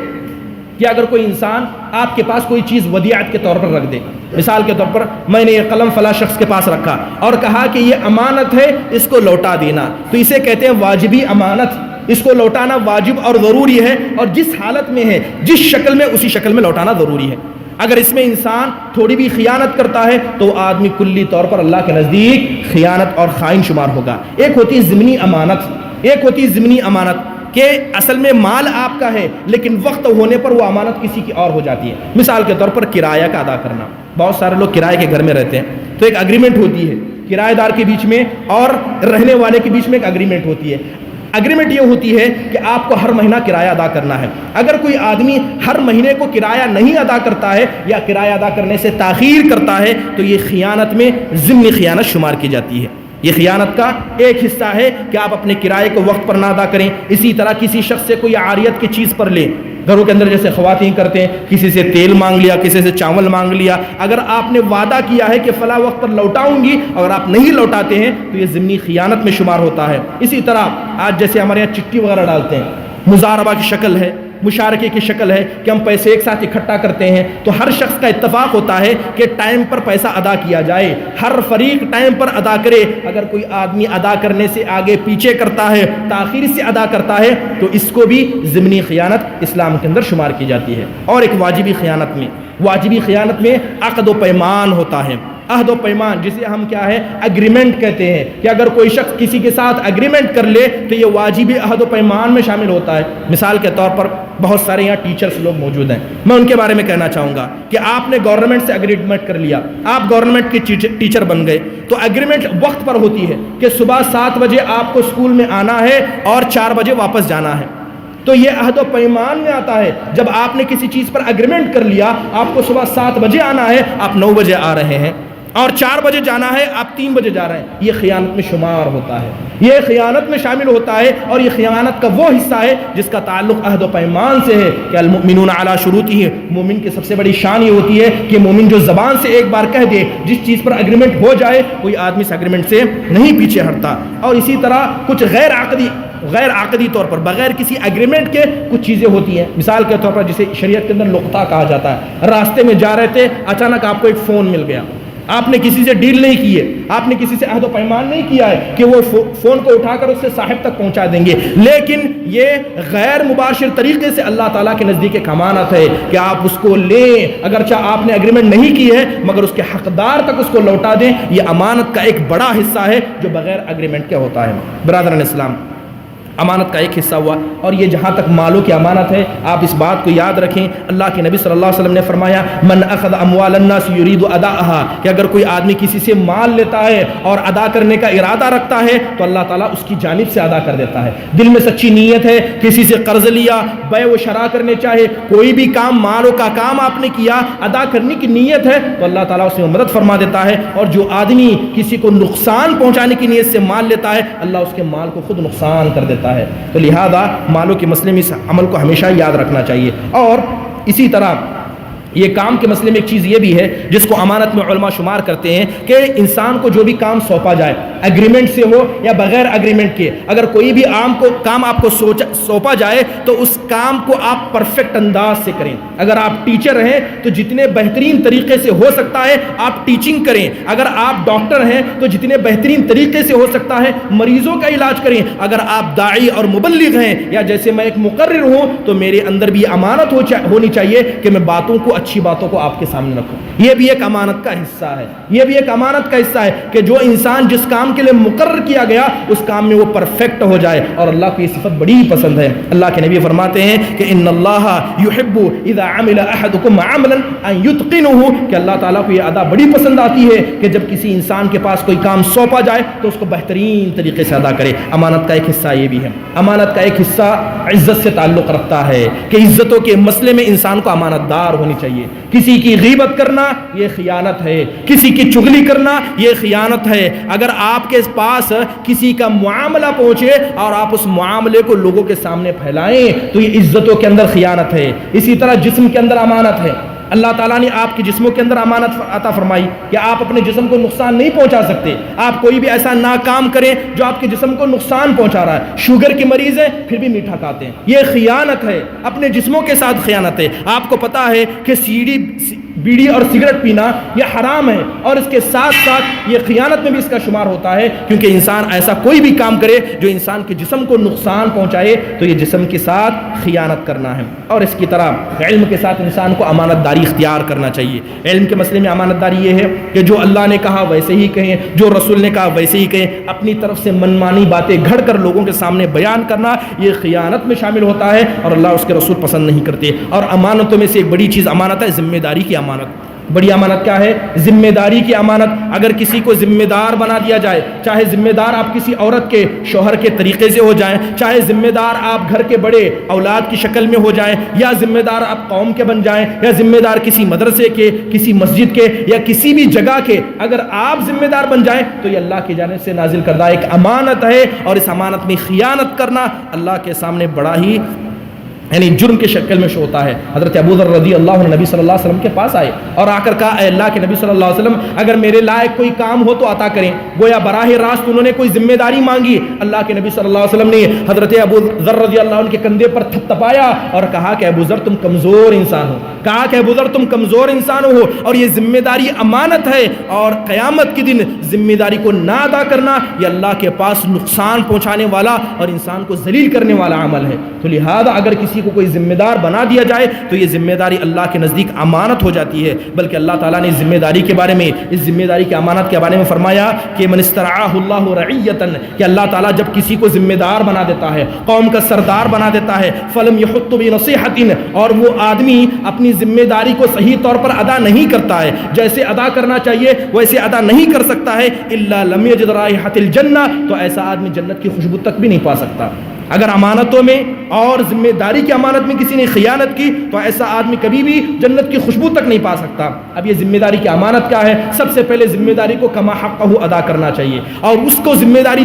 کہ اگر کوئی انسان آپ کے پاس کوئی چیز ودیعت کے طور پر رکھ دے، مثال کے طور پر میں نے یہ قلم فلاں شخص کے پاس رکھا اور کہا کہ یہ امانت ہے، اس کو لوٹا دینا، تو اسے کہتے ہیں واجبی امانت۔ اس کو لوٹانا واجب اور ضروری ہے، اور جس حالت میں ہے، جس شکل میں، اسی شکل میں لوٹانا ضروری ہے۔ اگر اس میں انسان تھوڑی بھی خیانت کرتا ہے تو آدمی کلی طور پر اللہ کے نزدیک خیانت اور خائن شمار ہوگا۔ ایک ہوتی ہے ضمنی امانت، ایک ہوتی ہے ضمنی امانت کہ اصل میں مال آپ کا ہے لیکن وقت ہونے پر وہ امانت کسی کی اور ہو جاتی ہے۔ مثال کے طور پر کرایہ کا ادا کرنا۔ بہت سارے لوگ کرائے کے گھر میں رہتے ہیں تو ایک اگریمنٹ ہوتی ہے، کرایہ دار کے بیچ میں اور رہنے والے کے بیچ میں ایک اگریمنٹ ہوتی ہے۔ اگریمنٹ یہ ہوتی ہے کہ آپ کو ہر مہینہ کرایہ ادا کرنا ہے۔ اگر کوئی آدمی ہر مہینے کو کرایہ نہیں ادا کرتا ہے یا کرایہ ادا کرنے سے تاخیر کرتا ہے تو یہ خیانت میں ضمنی خیانت شمار کی جاتی ہے۔ یہ خیانت کا ایک حصہ ہے کہ آپ اپنے کرائے کو وقت پر نہ ادا کریں۔ اسی طرح کسی شخص سے کوئی عاریت کی چیز پر لیں، گھروں کے اندر جیسے خواتین کرتے ہیں، کسی سے تیل مانگ لیا، کسی سے چاول مانگ لیا، اگر آپ نے وعدہ کیا ہے کہ فلاں وقت پر لوٹاؤں گی، اگر آپ نہیں لوٹاتے ہیں تو یہ ضمنی خیانت میں شمار ہوتا ہے۔ اسی طرح آج جیسے ہمارے یہاں چٹھی وغیرہ ڈالتے ہیں، مضاربہ کی شکل ہے، مشارکے کی شکل ہے کہ ہم پیسے ایک ساتھ اکٹھا کرتے ہیں، تو ہر شخص کا اتفاق ہوتا ہے کہ ٹائم پر پیسہ ادا کیا جائے، ہر فریق ٹائم پر ادا کرے۔ اگر کوئی آدمی ادا کرنے سے آگے پیچھے کرتا ہے، تاخیر سے ادا کرتا ہے، تو اس کو بھی ضمنی خیانت اسلام کے اندر شمار کی جاتی ہے۔ اور ایک واجبی خیانت میں، واجبی خیانت میں عقد و پیمان ہوتا ہے۔ عہد و پیمان جسے ہم کیا ہے اگریمنٹ کہتے ہیں کہ اگر کوئی شخص کسی کے ساتھ اگریمنٹ کر لے تو یہ واجبی عہد و پیمان میں شامل ہوتا ہے۔ مثال کے طور پر بہت سارے یہاں ٹیچرز لوگ موجود ہیں، میں ان کے بارے میں کہنا چاہوں گا کہ آپ نے گورنمنٹ سے اگریمنٹ کر لیا، آپ گورنمنٹ کے ٹیچر بن گئے، تو اگریمنٹ وقت پر ہوتی ہے کہ صبح 7 بجے آپ کو اسکول میں آنا ہے اور 4 بجے واپس جانا ہے۔ تو یہ عہد و پیمان میں آتا ہے، جب آپ نے کسی چیز پر اگریمنٹ کر لیا، آپ کو صبح 7 بجے آنا ہے، آپ 9 بجے آ رہے ہیں، اور 4 بجے جانا ہے، آپ 3 بجے جا رہے ہیں، یہ خیانت میں شمار ہوتا ہے، یہ خیانت میں شامل ہوتا ہے۔ اور یہ خیانت کا وہ حصہ ہے جس کا تعلق عہد و پیمان سے ہے کہ المؤمنون علی شروطہ، مومن کی سب سے بڑی شان یہ ہوتی ہے کہ مومن جو زبان سے ایک بار کہہ دے، جس چیز پر اگریمنٹ ہو جائے، کوئی آدمی اس اگریمنٹ سے نہیں پیچھے ہٹتا۔ اور اسی طرح کچھ غیر عقدی طور پر بغیر کسی اگریمنٹ کے کچھ چیزیں ہوتی ہیں، مثال کے طور پر جسے شریعت کے اندر لقطہ کہا جاتا ہے۔ راستے میں جا رہے تھے، اچانک آپ کو ایک فون مل گیا، آپ نے کسی سے ڈیل نہیں کی ہے، آپ نے کسی سے عہد و پیمان نہیں کیا ہے کہ وہ فون کو اٹھا کر اس سے صاحب تک پہنچا دیں گے، لیکن یہ غیر مباشر طریقے سے اللہ تعالیٰ کے نزدیک ایک امانت ہے کہ آپ اس کو لیں، اگرچہ آپ نے اگریمنٹ نہیں کی ہے مگر اس کے حقدار تک اس کو لوٹا دیں۔ یہ امانت کا ایک بڑا حصہ ہے جو بغیر اگریمنٹ کے ہوتا ہے۔ برادران اسلام، امانت کا ایک حصہ ہوا۔ اور یہ جہاں تک مالوں کی امانت ہے، آپ اس بات کو یاد رکھیں، اللہ کے نبی صلی اللہ علیہ وسلم نے فرمایا من اخذ اموال الناس یرید اداءها، کہ اگر کوئی آدمی کسی سے مال لیتا ہے اور ادا کرنے کا ارادہ رکھتا ہے تو اللہ تعالیٰ اس کی جانب سے ادا کر دیتا ہے۔ دل میں سچی نیت ہے، کسی سے قرض لیا، بیع و شراء کرنے چاہے، کوئی بھی کام مالوں کا کام آپ نے کیا، ادا کرنے کی نیت ہے تو اللہ تعالیٰ اس میں مدد فرما دیتا ہے۔ اور جو آدمی کسی کو نقصان پہنچانے کی نیت سے مال لیتا ہے، اللہ اس کے مال کو خود نقصان کر دیتا ہے۔ تو لہذا مالوں کے مسئلے میں اس عمل کو ہمیشہ یاد رکھنا چاہیے۔ اور اسی طرح یہ کام کے مسئلے میں ایک چیز یہ بھی ہے جس کو امانت میں علماء شمار کرتے ہیں کہ انسان کو جو بھی کام سونپا جائے، ایگریمنٹ سے ہو یا بغیر ایگریمنٹ کے، اگر کوئی بھی کام آپ کو سونپا جائے تو اس کام کو آپ پرفیکٹ انداز سے کریں۔ اگر آپ ٹیچر ہیں تو جتنے بہترین طریقے سے ہو سکتا ہے آپ ٹیچنگ کریں۔ اگر آپ ڈاکٹر ہیں تو جتنے بہترین طریقے سے ہو سکتا ہے مریضوں کا علاج کریں۔ اگر آپ داعی اور مبلغ ہیں یا جیسے میں ایک مقرر ہوں تو میرے اندر بھی امانت ہونی چاہیے کہ میں باتوں کو، اچھی باتوں کو آپ کے سامنے رکھوں۔ یہ بھی ایک امانت کا حصہ ہے، یہ بھی ایک امانت کا حصہ ہے کہ جو انسان جس کام کے لیے مقرر کیا گیا اس کام میں وہ پرفیکٹ ہو جائے، اور اللہ کو یہ صفت بڑی پسند ہے۔ اللہ کے نبی فرماتے ہیں کہ ان اللہ یحب اذا عمل احدکم عملا ان یتقنہ، کہ اللہ تعالیٰ کو یہ ادا بڑی پسند آتی ہے کہ جب کسی انسان کے پاس کوئی کام سونپا جائے تو اس کو بہترین طریقے سے ادا کرے۔ امانت کا ایک حصہ یہ بھی ہے۔ امانت کا ایک حصہ عزت سے تعلق رکھتا ہے کہ عزتوں کے مسئلے میں انسان کو امانت دار ہونی چاہیے۔ کسی کی غیبت کرنا یہ خیانت ہے، کسی کی چغلی کرنا یہ خیانت ہے۔ اگر آپ کے پاس کسی کا معاملہ پہنچے اور آپ اس معاملے کو لوگوں کے سامنے پھیلائیں تو یہ عزتوں کے اندر خیانت ہے۔ اسی طرح جسم کے اندر امانت ہے۔ اللہ تعالیٰ نے آپ کے جسموں کے اندر امانت عطا فرمائی کہ آپ اپنے جسم کو نقصان نہیں پہنچا سکتے۔ آپ کوئی بھی ایسا ناکام کریں جو آپ کے جسم کو نقصان پہنچا رہا ہے۔ شوگر کے مریض ہیں پھر بھی میٹھا کھاتے ہیں، یہ خیانت ہے، اپنے جسموں کے ساتھ خیانت ہے۔ آپ کو پتا ہے کہ بیڑی اور سگریٹ پینا یہ حرام ہے، اور اس کے ساتھ ساتھ یہ خیانت میں بھی اس کا شمار ہوتا ہے، کیونکہ انسان ایسا کوئی بھی کام کرے جو انسان کے جسم کو نقصان پہنچائے تو یہ جسم کے ساتھ خیانت کرنا ہے۔ اور اس کی طرح علم کے ساتھ انسان کو امانت داری اختیار کرنا چاہیے۔ علم کے مسئلے میں امانت داری یہ ہے کہ جو اللہ نے کہا ویسے ہی کہیں، جو رسول نے کہا ویسے ہی کہیں۔ اپنی طرف سے منمانی باتیں گھڑ کر لوگوں کے سامنے بیان کرنا یہ خیانت میں شامل ہوتا ہے، اور اللہ اس کے رسول پسند نہیں کرتے۔ اور امانتوں میں سے ایک بڑی چیز امانت ہے ذمہ داری کی امانت۔ بڑی امانت کیا ہے؟ ذمہ داری کی امانت۔ اگر کسی کو ذمہ دار بنا دیا جائے، چاہے ذمہ دار آپ کسی عورت کے شوہر کے طریقے سے ہو جائیں، چاہے ذمہ دار آپ گھر کے بڑے اولاد کی شکل میں ہو جائیں، یا ذمہ دار آپ قوم کے بن جائیں، یا ذمہ دار کسی مدرسے کے، کسی مسجد کے، یا کسی بھی جگہ کے، اگر آپ ذمہ دار بن جائیں تو یہ اللہ کی جانب سے نازل کردہ ایک امانت ہے، اور اس امانت میں خیانت کرنا اللہ کے سامنے بڑا ہی یعنی جرم کے شکل میں ہوتا ہے۔ حضرت ابو ذر رضی اللہ عنہ نبی صلی اللہ علیہ وسلم کے پاس آئے اور آ کر کہا اے اللہ کے نبی صلی اللہ علیہ وسلم اگر میرے لائق کوئی کام ہو تو عطا کریں۔ گویا براہ راست انہوں نے کوئی ذمہ داری مانگی۔ اللہ کے نبی صلی اللہ علیہ وسلم نے حضرت ابو ذر رضی اللہ عنہ کے کندھے پر تھپتھپایا اور کہا کہ ابو ذر تم کمزور انسان ہو، کہا کہ ابو ذر تم کمزور انسان ہو، اور یہ ذمہ داری امانت ہے، اور قیامت کے دن ذمہ داری کو نہ ادا کرنا یہ اللہ کے پاس نقصان پہنچانے والا اور انسان کو ذلیل کرنے والا عمل ہے۔ تو لہذا اگر کسی کو کوئی ذمہ دار بنا دیا جائے تو یہ ذمہ داری اللہ کے نزدیک امانت ہو جاتی ہے۔ بلکہ اللہ تعالیٰ نے ذمہ داری کے بارے میں، اس ذمہ داری کی امانت کے بارے میں فرمایا کہ من استرعاہ اللہ رعیۃ، کہ اللہ تعالیٰ جب کسی کو ذمہ دار بنا دیتا ہے، قوم کا سردار بنا دیتا ہے، فلم یحط بنصیحۃ، اور وہ آدمی اپنی ذمہ داری کو صحیح طور پر ادا نہیں کرتا ہے، جیسے ادا کرنا چاہیے ویسے ادا نہیں کر سکتا ہے، الا لم یجد رائحۃ الجنہ، تو ایسا آدمی جنت کی خوشبو تک بھی نہیں پا سکتا۔ اگر امانتوں میں اور ذمہ داری کی امانت میں کسی نے خیانت کی تو ایسا آدمی کبھی بھی جنت کی خوشبو تک نہیں پا سکتا۔ اب یہ ذمہ داری کی امانت کیا ہے؟ سب سے پہلے ذمہ داری کو کما حقہ ادا کرنا چاہیے، اور اس کو ذمہ داری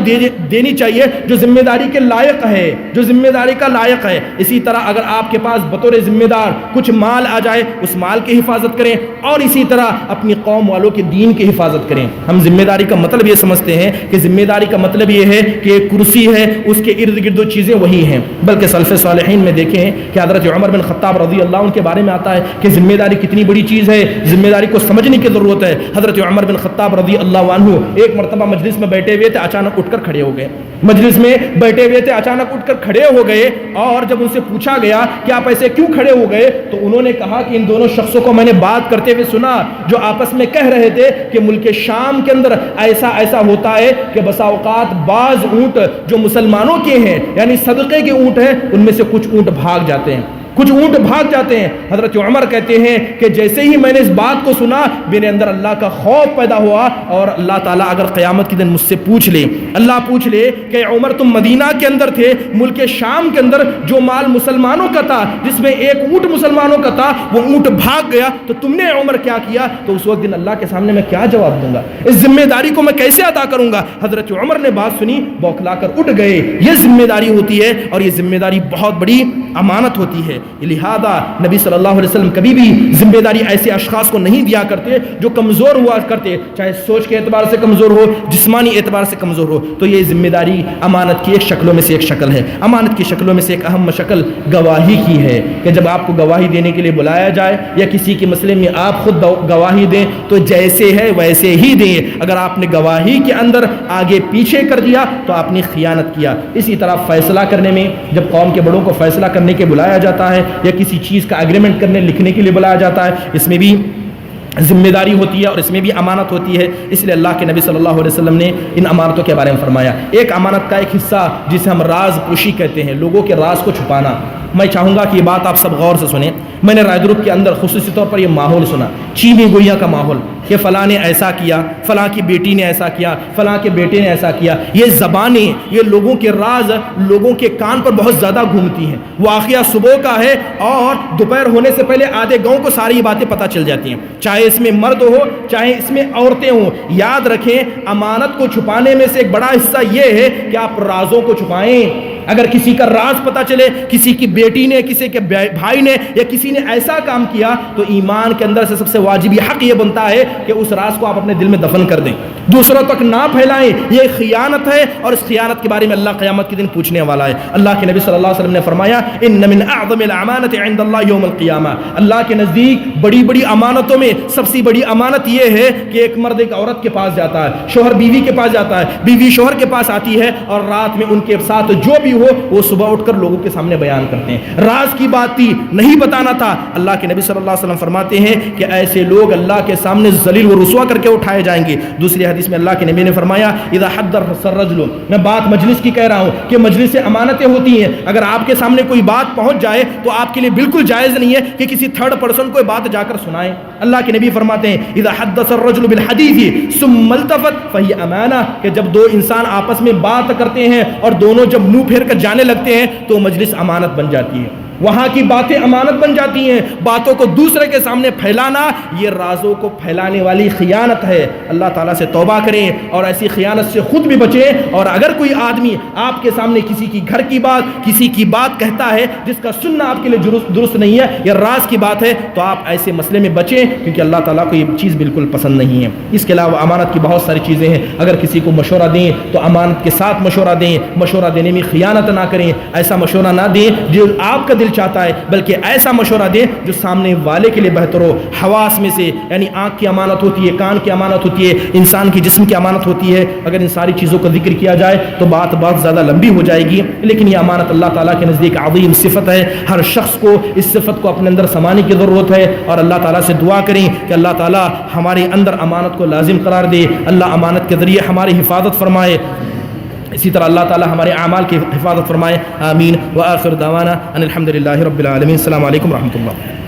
دینی چاہیے جو ذمہ داری کے لائق ہے، جو ذمہ داری کا لائق ہے۔ اسی طرح اگر آپ کے پاس بطور ذمہ دار کچھ مال آ جائے اس مال کی حفاظت کریں، اور اسی طرح اپنی قوم والوں کے دین کی حفاظت کریں۔ ہم ذمہ داری کا مطلب یہ سمجھتے ہیں کہ ذمہ داری کا مطلب یہ ہے کہ ایک کرسی ہے، اس کے ارد گرد چیزیں وہی ہیں، بلکہ سلف صالحین میں دیکھیں کہ حضرت عمر بن خطاب رضی اللہ عنہ کے بارے میں آتا ہے کہ ذمہ داری کتنی بڑی چیز ہے، ذمہ داری کو سمجھنے کی ضرورت ہے۔ حضرت عمر بن خطاب رضی اللہ عنہ ایک مرتبہ مجلس میں بیٹھے ہوئے تھے، اچانک اٹھ کر کھڑے ہو گئے مجلس میں بیٹھے ہوئے تھے، اچانک اٹھ کر کھڑے ہو گئے، اور جب ان سے پوچھا گیا کہ آپ ایسے کیوں کھڑے ہو گئے تو انہوں نے کہا کہ ان دونوں شخصوں کو میں نے بات کرتے ہوئے سنا جو آپس میں کہہ رہے تھے کہ ملک شام کے اندر ایسا ہوتا ہے کہ بسا اوقات بعض اونٹ جو مسلمانوں کے ہیں یعنی صدقے کے اونٹ ہیں ان میں سے کچھ اونٹ بھاگ جاتے ہیں، کچھ اونٹ بھاگ جاتے ہیں۔ حضرت عمر کہتے ہیں کہ جیسے ہی میں نے اس بات کو سنا میرے اندر اللہ کا خوف پیدا ہوا، اور اللہ تعالیٰ اگر قیامت کے دن مجھ سے پوچھ لے، اللہ پوچھ لے کہ عمر تم مدینہ کے اندر تھے، ملک شام کے اندر جو مال مسلمانوں کا تھا جس میں ایک اونٹ مسلمانوں کا تھا وہ اونٹ بھاگ گیا تو تم نے عمر کیا کیا، تو اس وقت دن اللہ کے سامنے میں کیا جواب دوں گا، اس ذمہ داری کو میں کیسے ادا کروں گا۔ حضرت عمر نے بات سنی، بوکھلا کر اٹھ گئے۔ یہ ذمہ داری ہوتی ہے، اور یہ ذمہ داری بہت بڑی امانت ہوتی ہے۔ لہذا نبی صلی اللہ علیہ وسلم کبھی بھی ذمہ داری ایسے اشخاص کو نہیں دیا کرتے جو کمزور ہوا کرتے، چاہے سوچ کے اعتبار سے کمزور ہو، جسمانی اعتبار سے کمزور ہو۔ تو یہ ذمہ داری امانت کی ایک شکلوں میں سے ایک شکل ہے۔ امانت کی شکلوں میں سے ایک اہم شکل گواہی کی ہے کہ جب آپ کو گواہی دینے کے لیے بلایا جائے یا کسی کے مسئلے میں آپ خود گواہی دیں تو جیسے ہے ویسے ہی دیں۔ اگر آپ نے گواہی کے اندر آگے پیچھے کر دیا تو آپ نے خیانت کیا۔ اسی طرح فیصلہ کرنے میں جب قوم کے بڑوں کو فیصلہ کرنے کے بلایا جاتا ہے یا کسی چیز کا ایگریمنٹ کرنے لکھنے کے لیے بلایا جاتا ہے، اس میں بھی ذمہ داری ہوتی ہے اور اس میں بھی امانت ہوتی ہے۔ اس لیے اللہ کے نبی صلی اللہ علیہ وسلم نے ان امانتوں کے بارے میں فرمایا۔ ایک امانت کا ایک حصہ جسے ہم راز پوشی کہتے ہیں، لوگوں کے راز کو چھپانا۔ میں چاہوں گا کہ یہ بات آپ سب غور سے سنیں۔ میں نے رائے گروپ کے اندر خصوصی طور پر یہ ماحول سنا، چینی گوئیاں کا ماحول، کہ فلاں نے ایسا کیا، فلاں کی بیٹی نے ایسا کیا، فلاں کے بیٹے نے ایسا کیا۔ یہ زبانیں، یہ لوگوں کے راز لوگوں کے کان پر بہت زیادہ گھومتی ہیں۔ واقعہ صبح کا ہے اور دوپہر ہونے سے پہلے آدھے گاؤں کو ساری یہ باتیں پتہ چل جاتی ہیں، چاہے اس میں مرد ہو چاہے اس میں عورتیں ہوں۔ یاد رکھیں امانت کو چھپانے میں سے ایک بڑا حصہ یہ ہے کہ آپ رازوں کو چھپائیں۔ اگر کسی کا راز پتہ چلے، کسی کی بیٹی نے، کسی کے بھائی نے یا کسی نے ایسا کام کیا، تو ایمان کے اندر سے سب سے واجبی حق یہ بنتا ہے کہ اس راز کو آپ اپنے دل میں دفن کر دیں، دوسروں تک نہ پھیلائیں۔ یہ خیانت ہے، اور اس خیانت کے بارے میں اللہ قیامت کے دن پوچھنے والا ہے۔ اللہ کے نبی صلی اللہ علیہ وسلم نے فرمایا ان من اعظم الامانۃ عند اللہ یوم القیامہ، اللہ کے نزدیک بڑی بڑی امانتوں میں سب سے بڑی امانت یہ ہے کہ ایک مرد ایک عورت کے پاس جاتا ہے، شوہر بیوی کے پاس جاتا ہے، بیوی شوہر کے پاس آتی ہے، اور رات میں ان کے ساتھ جو بھی ہو وہ صبح اٹھ کر لوگوں کے سامنے بیان کرتے ہیں۔ راز کی بات تھی، نہیں بتانا تھا۔ اللہ کے نبی صلی اللہ علیہ وسلم فرماتے ہیں کہ ایسے لوگ اللہ کے سامنے ذلیل و رسوا کر کے اٹھائے جائیں گے۔ دوسری حدیث میں اللہ کے نبی نے فرمایا اذا حدث الرجل، میں بات مجلس کی کہہ رہا ہوں کہ مجلس سے امانتیں ہوتی ہیں۔ اگر آپ کے سامنے کوئی بات پہنچ جائے تو آپ کے لیے بالکل جائز نہیں ہے کہ کسی تھرڈ پرسن کو بات جا کر سنائیں۔ اللہ کے نبی فرماتے ہیں اذا حدث الرجل بالحديث ثم التفت فهي امانہ، کہ جب دو انسان آپس میں بات کرتے ہیں اور دونوں جب منہ پھیر کر جانے لگتے ہیں تو مجلس امانت بن جاتی ہے، وہاں کی باتیں امانت بن جاتی ہیں۔ باتوں کو دوسرے کے سامنے پھیلانا یہ رازوں کو پھیلانے والی خیانت ہے۔ اللہ تعالیٰ سے توبہ کریں اور ایسی خیانت سے خود بھی بچیں۔ اور اگر کوئی آدمی آپ کے سامنے کسی کی گھر کی بات، کسی کی بات کہتا ہے جس کا سننا آپ کے لیے درست نہیں ہے، یہ راز کی بات ہے، تو آپ ایسے مسئلے میں بچیں، کیونکہ اللہ تعالیٰ کو یہ چیز بالکل پسند نہیں ہے۔ اس کے علاوہ امانت کی بہت ساری چیزیں ہیں۔ اگر کسی کو مشورہ دیں تو امانت کے ساتھ مشورہ دیں، مشورہ دینے میں خیانت نہ کریں، ایسا مشورہ نہ دیں جو آپ کا دل چاہتا ہے، بلکہ ایسا مشورہ دیں جو سامنے والے کے لیے بہتر ہو۔ حواس میں سے یعنی آنکھ کی امانت ہوتی ہے، کان کی امانت ہوتی ہے، انسان کی جسم کی امانت ہوتی ہے۔ اگر ان ساری چیزوں کا ذکر کیا جائے تو بات بہت زیادہ لمبی ہو جائے گی، لیکن یہ امانت اللہ تعالیٰ کے نزدیک عظیم صفت ہے۔ ہر شخص کو اس صفت کو اپنے اندر سمانے کی ضرورت ہے، اور اللہ تعالیٰ سے دعا کریں کہ اللہ تعالیٰ ہمارے اندر امانت کو لازم قرار دے، اللہ امانت کے ذریعے ہماری حفاظت فرمائے، اسی طرح اللہ تعالیٰ ہمارے اعمال کی حفاظت فرمائے۔ آمین۔ وآخر دعوانا ان الحمد للہ رب العالمین۔ السلام علیکم ورحمۃ اللہ۔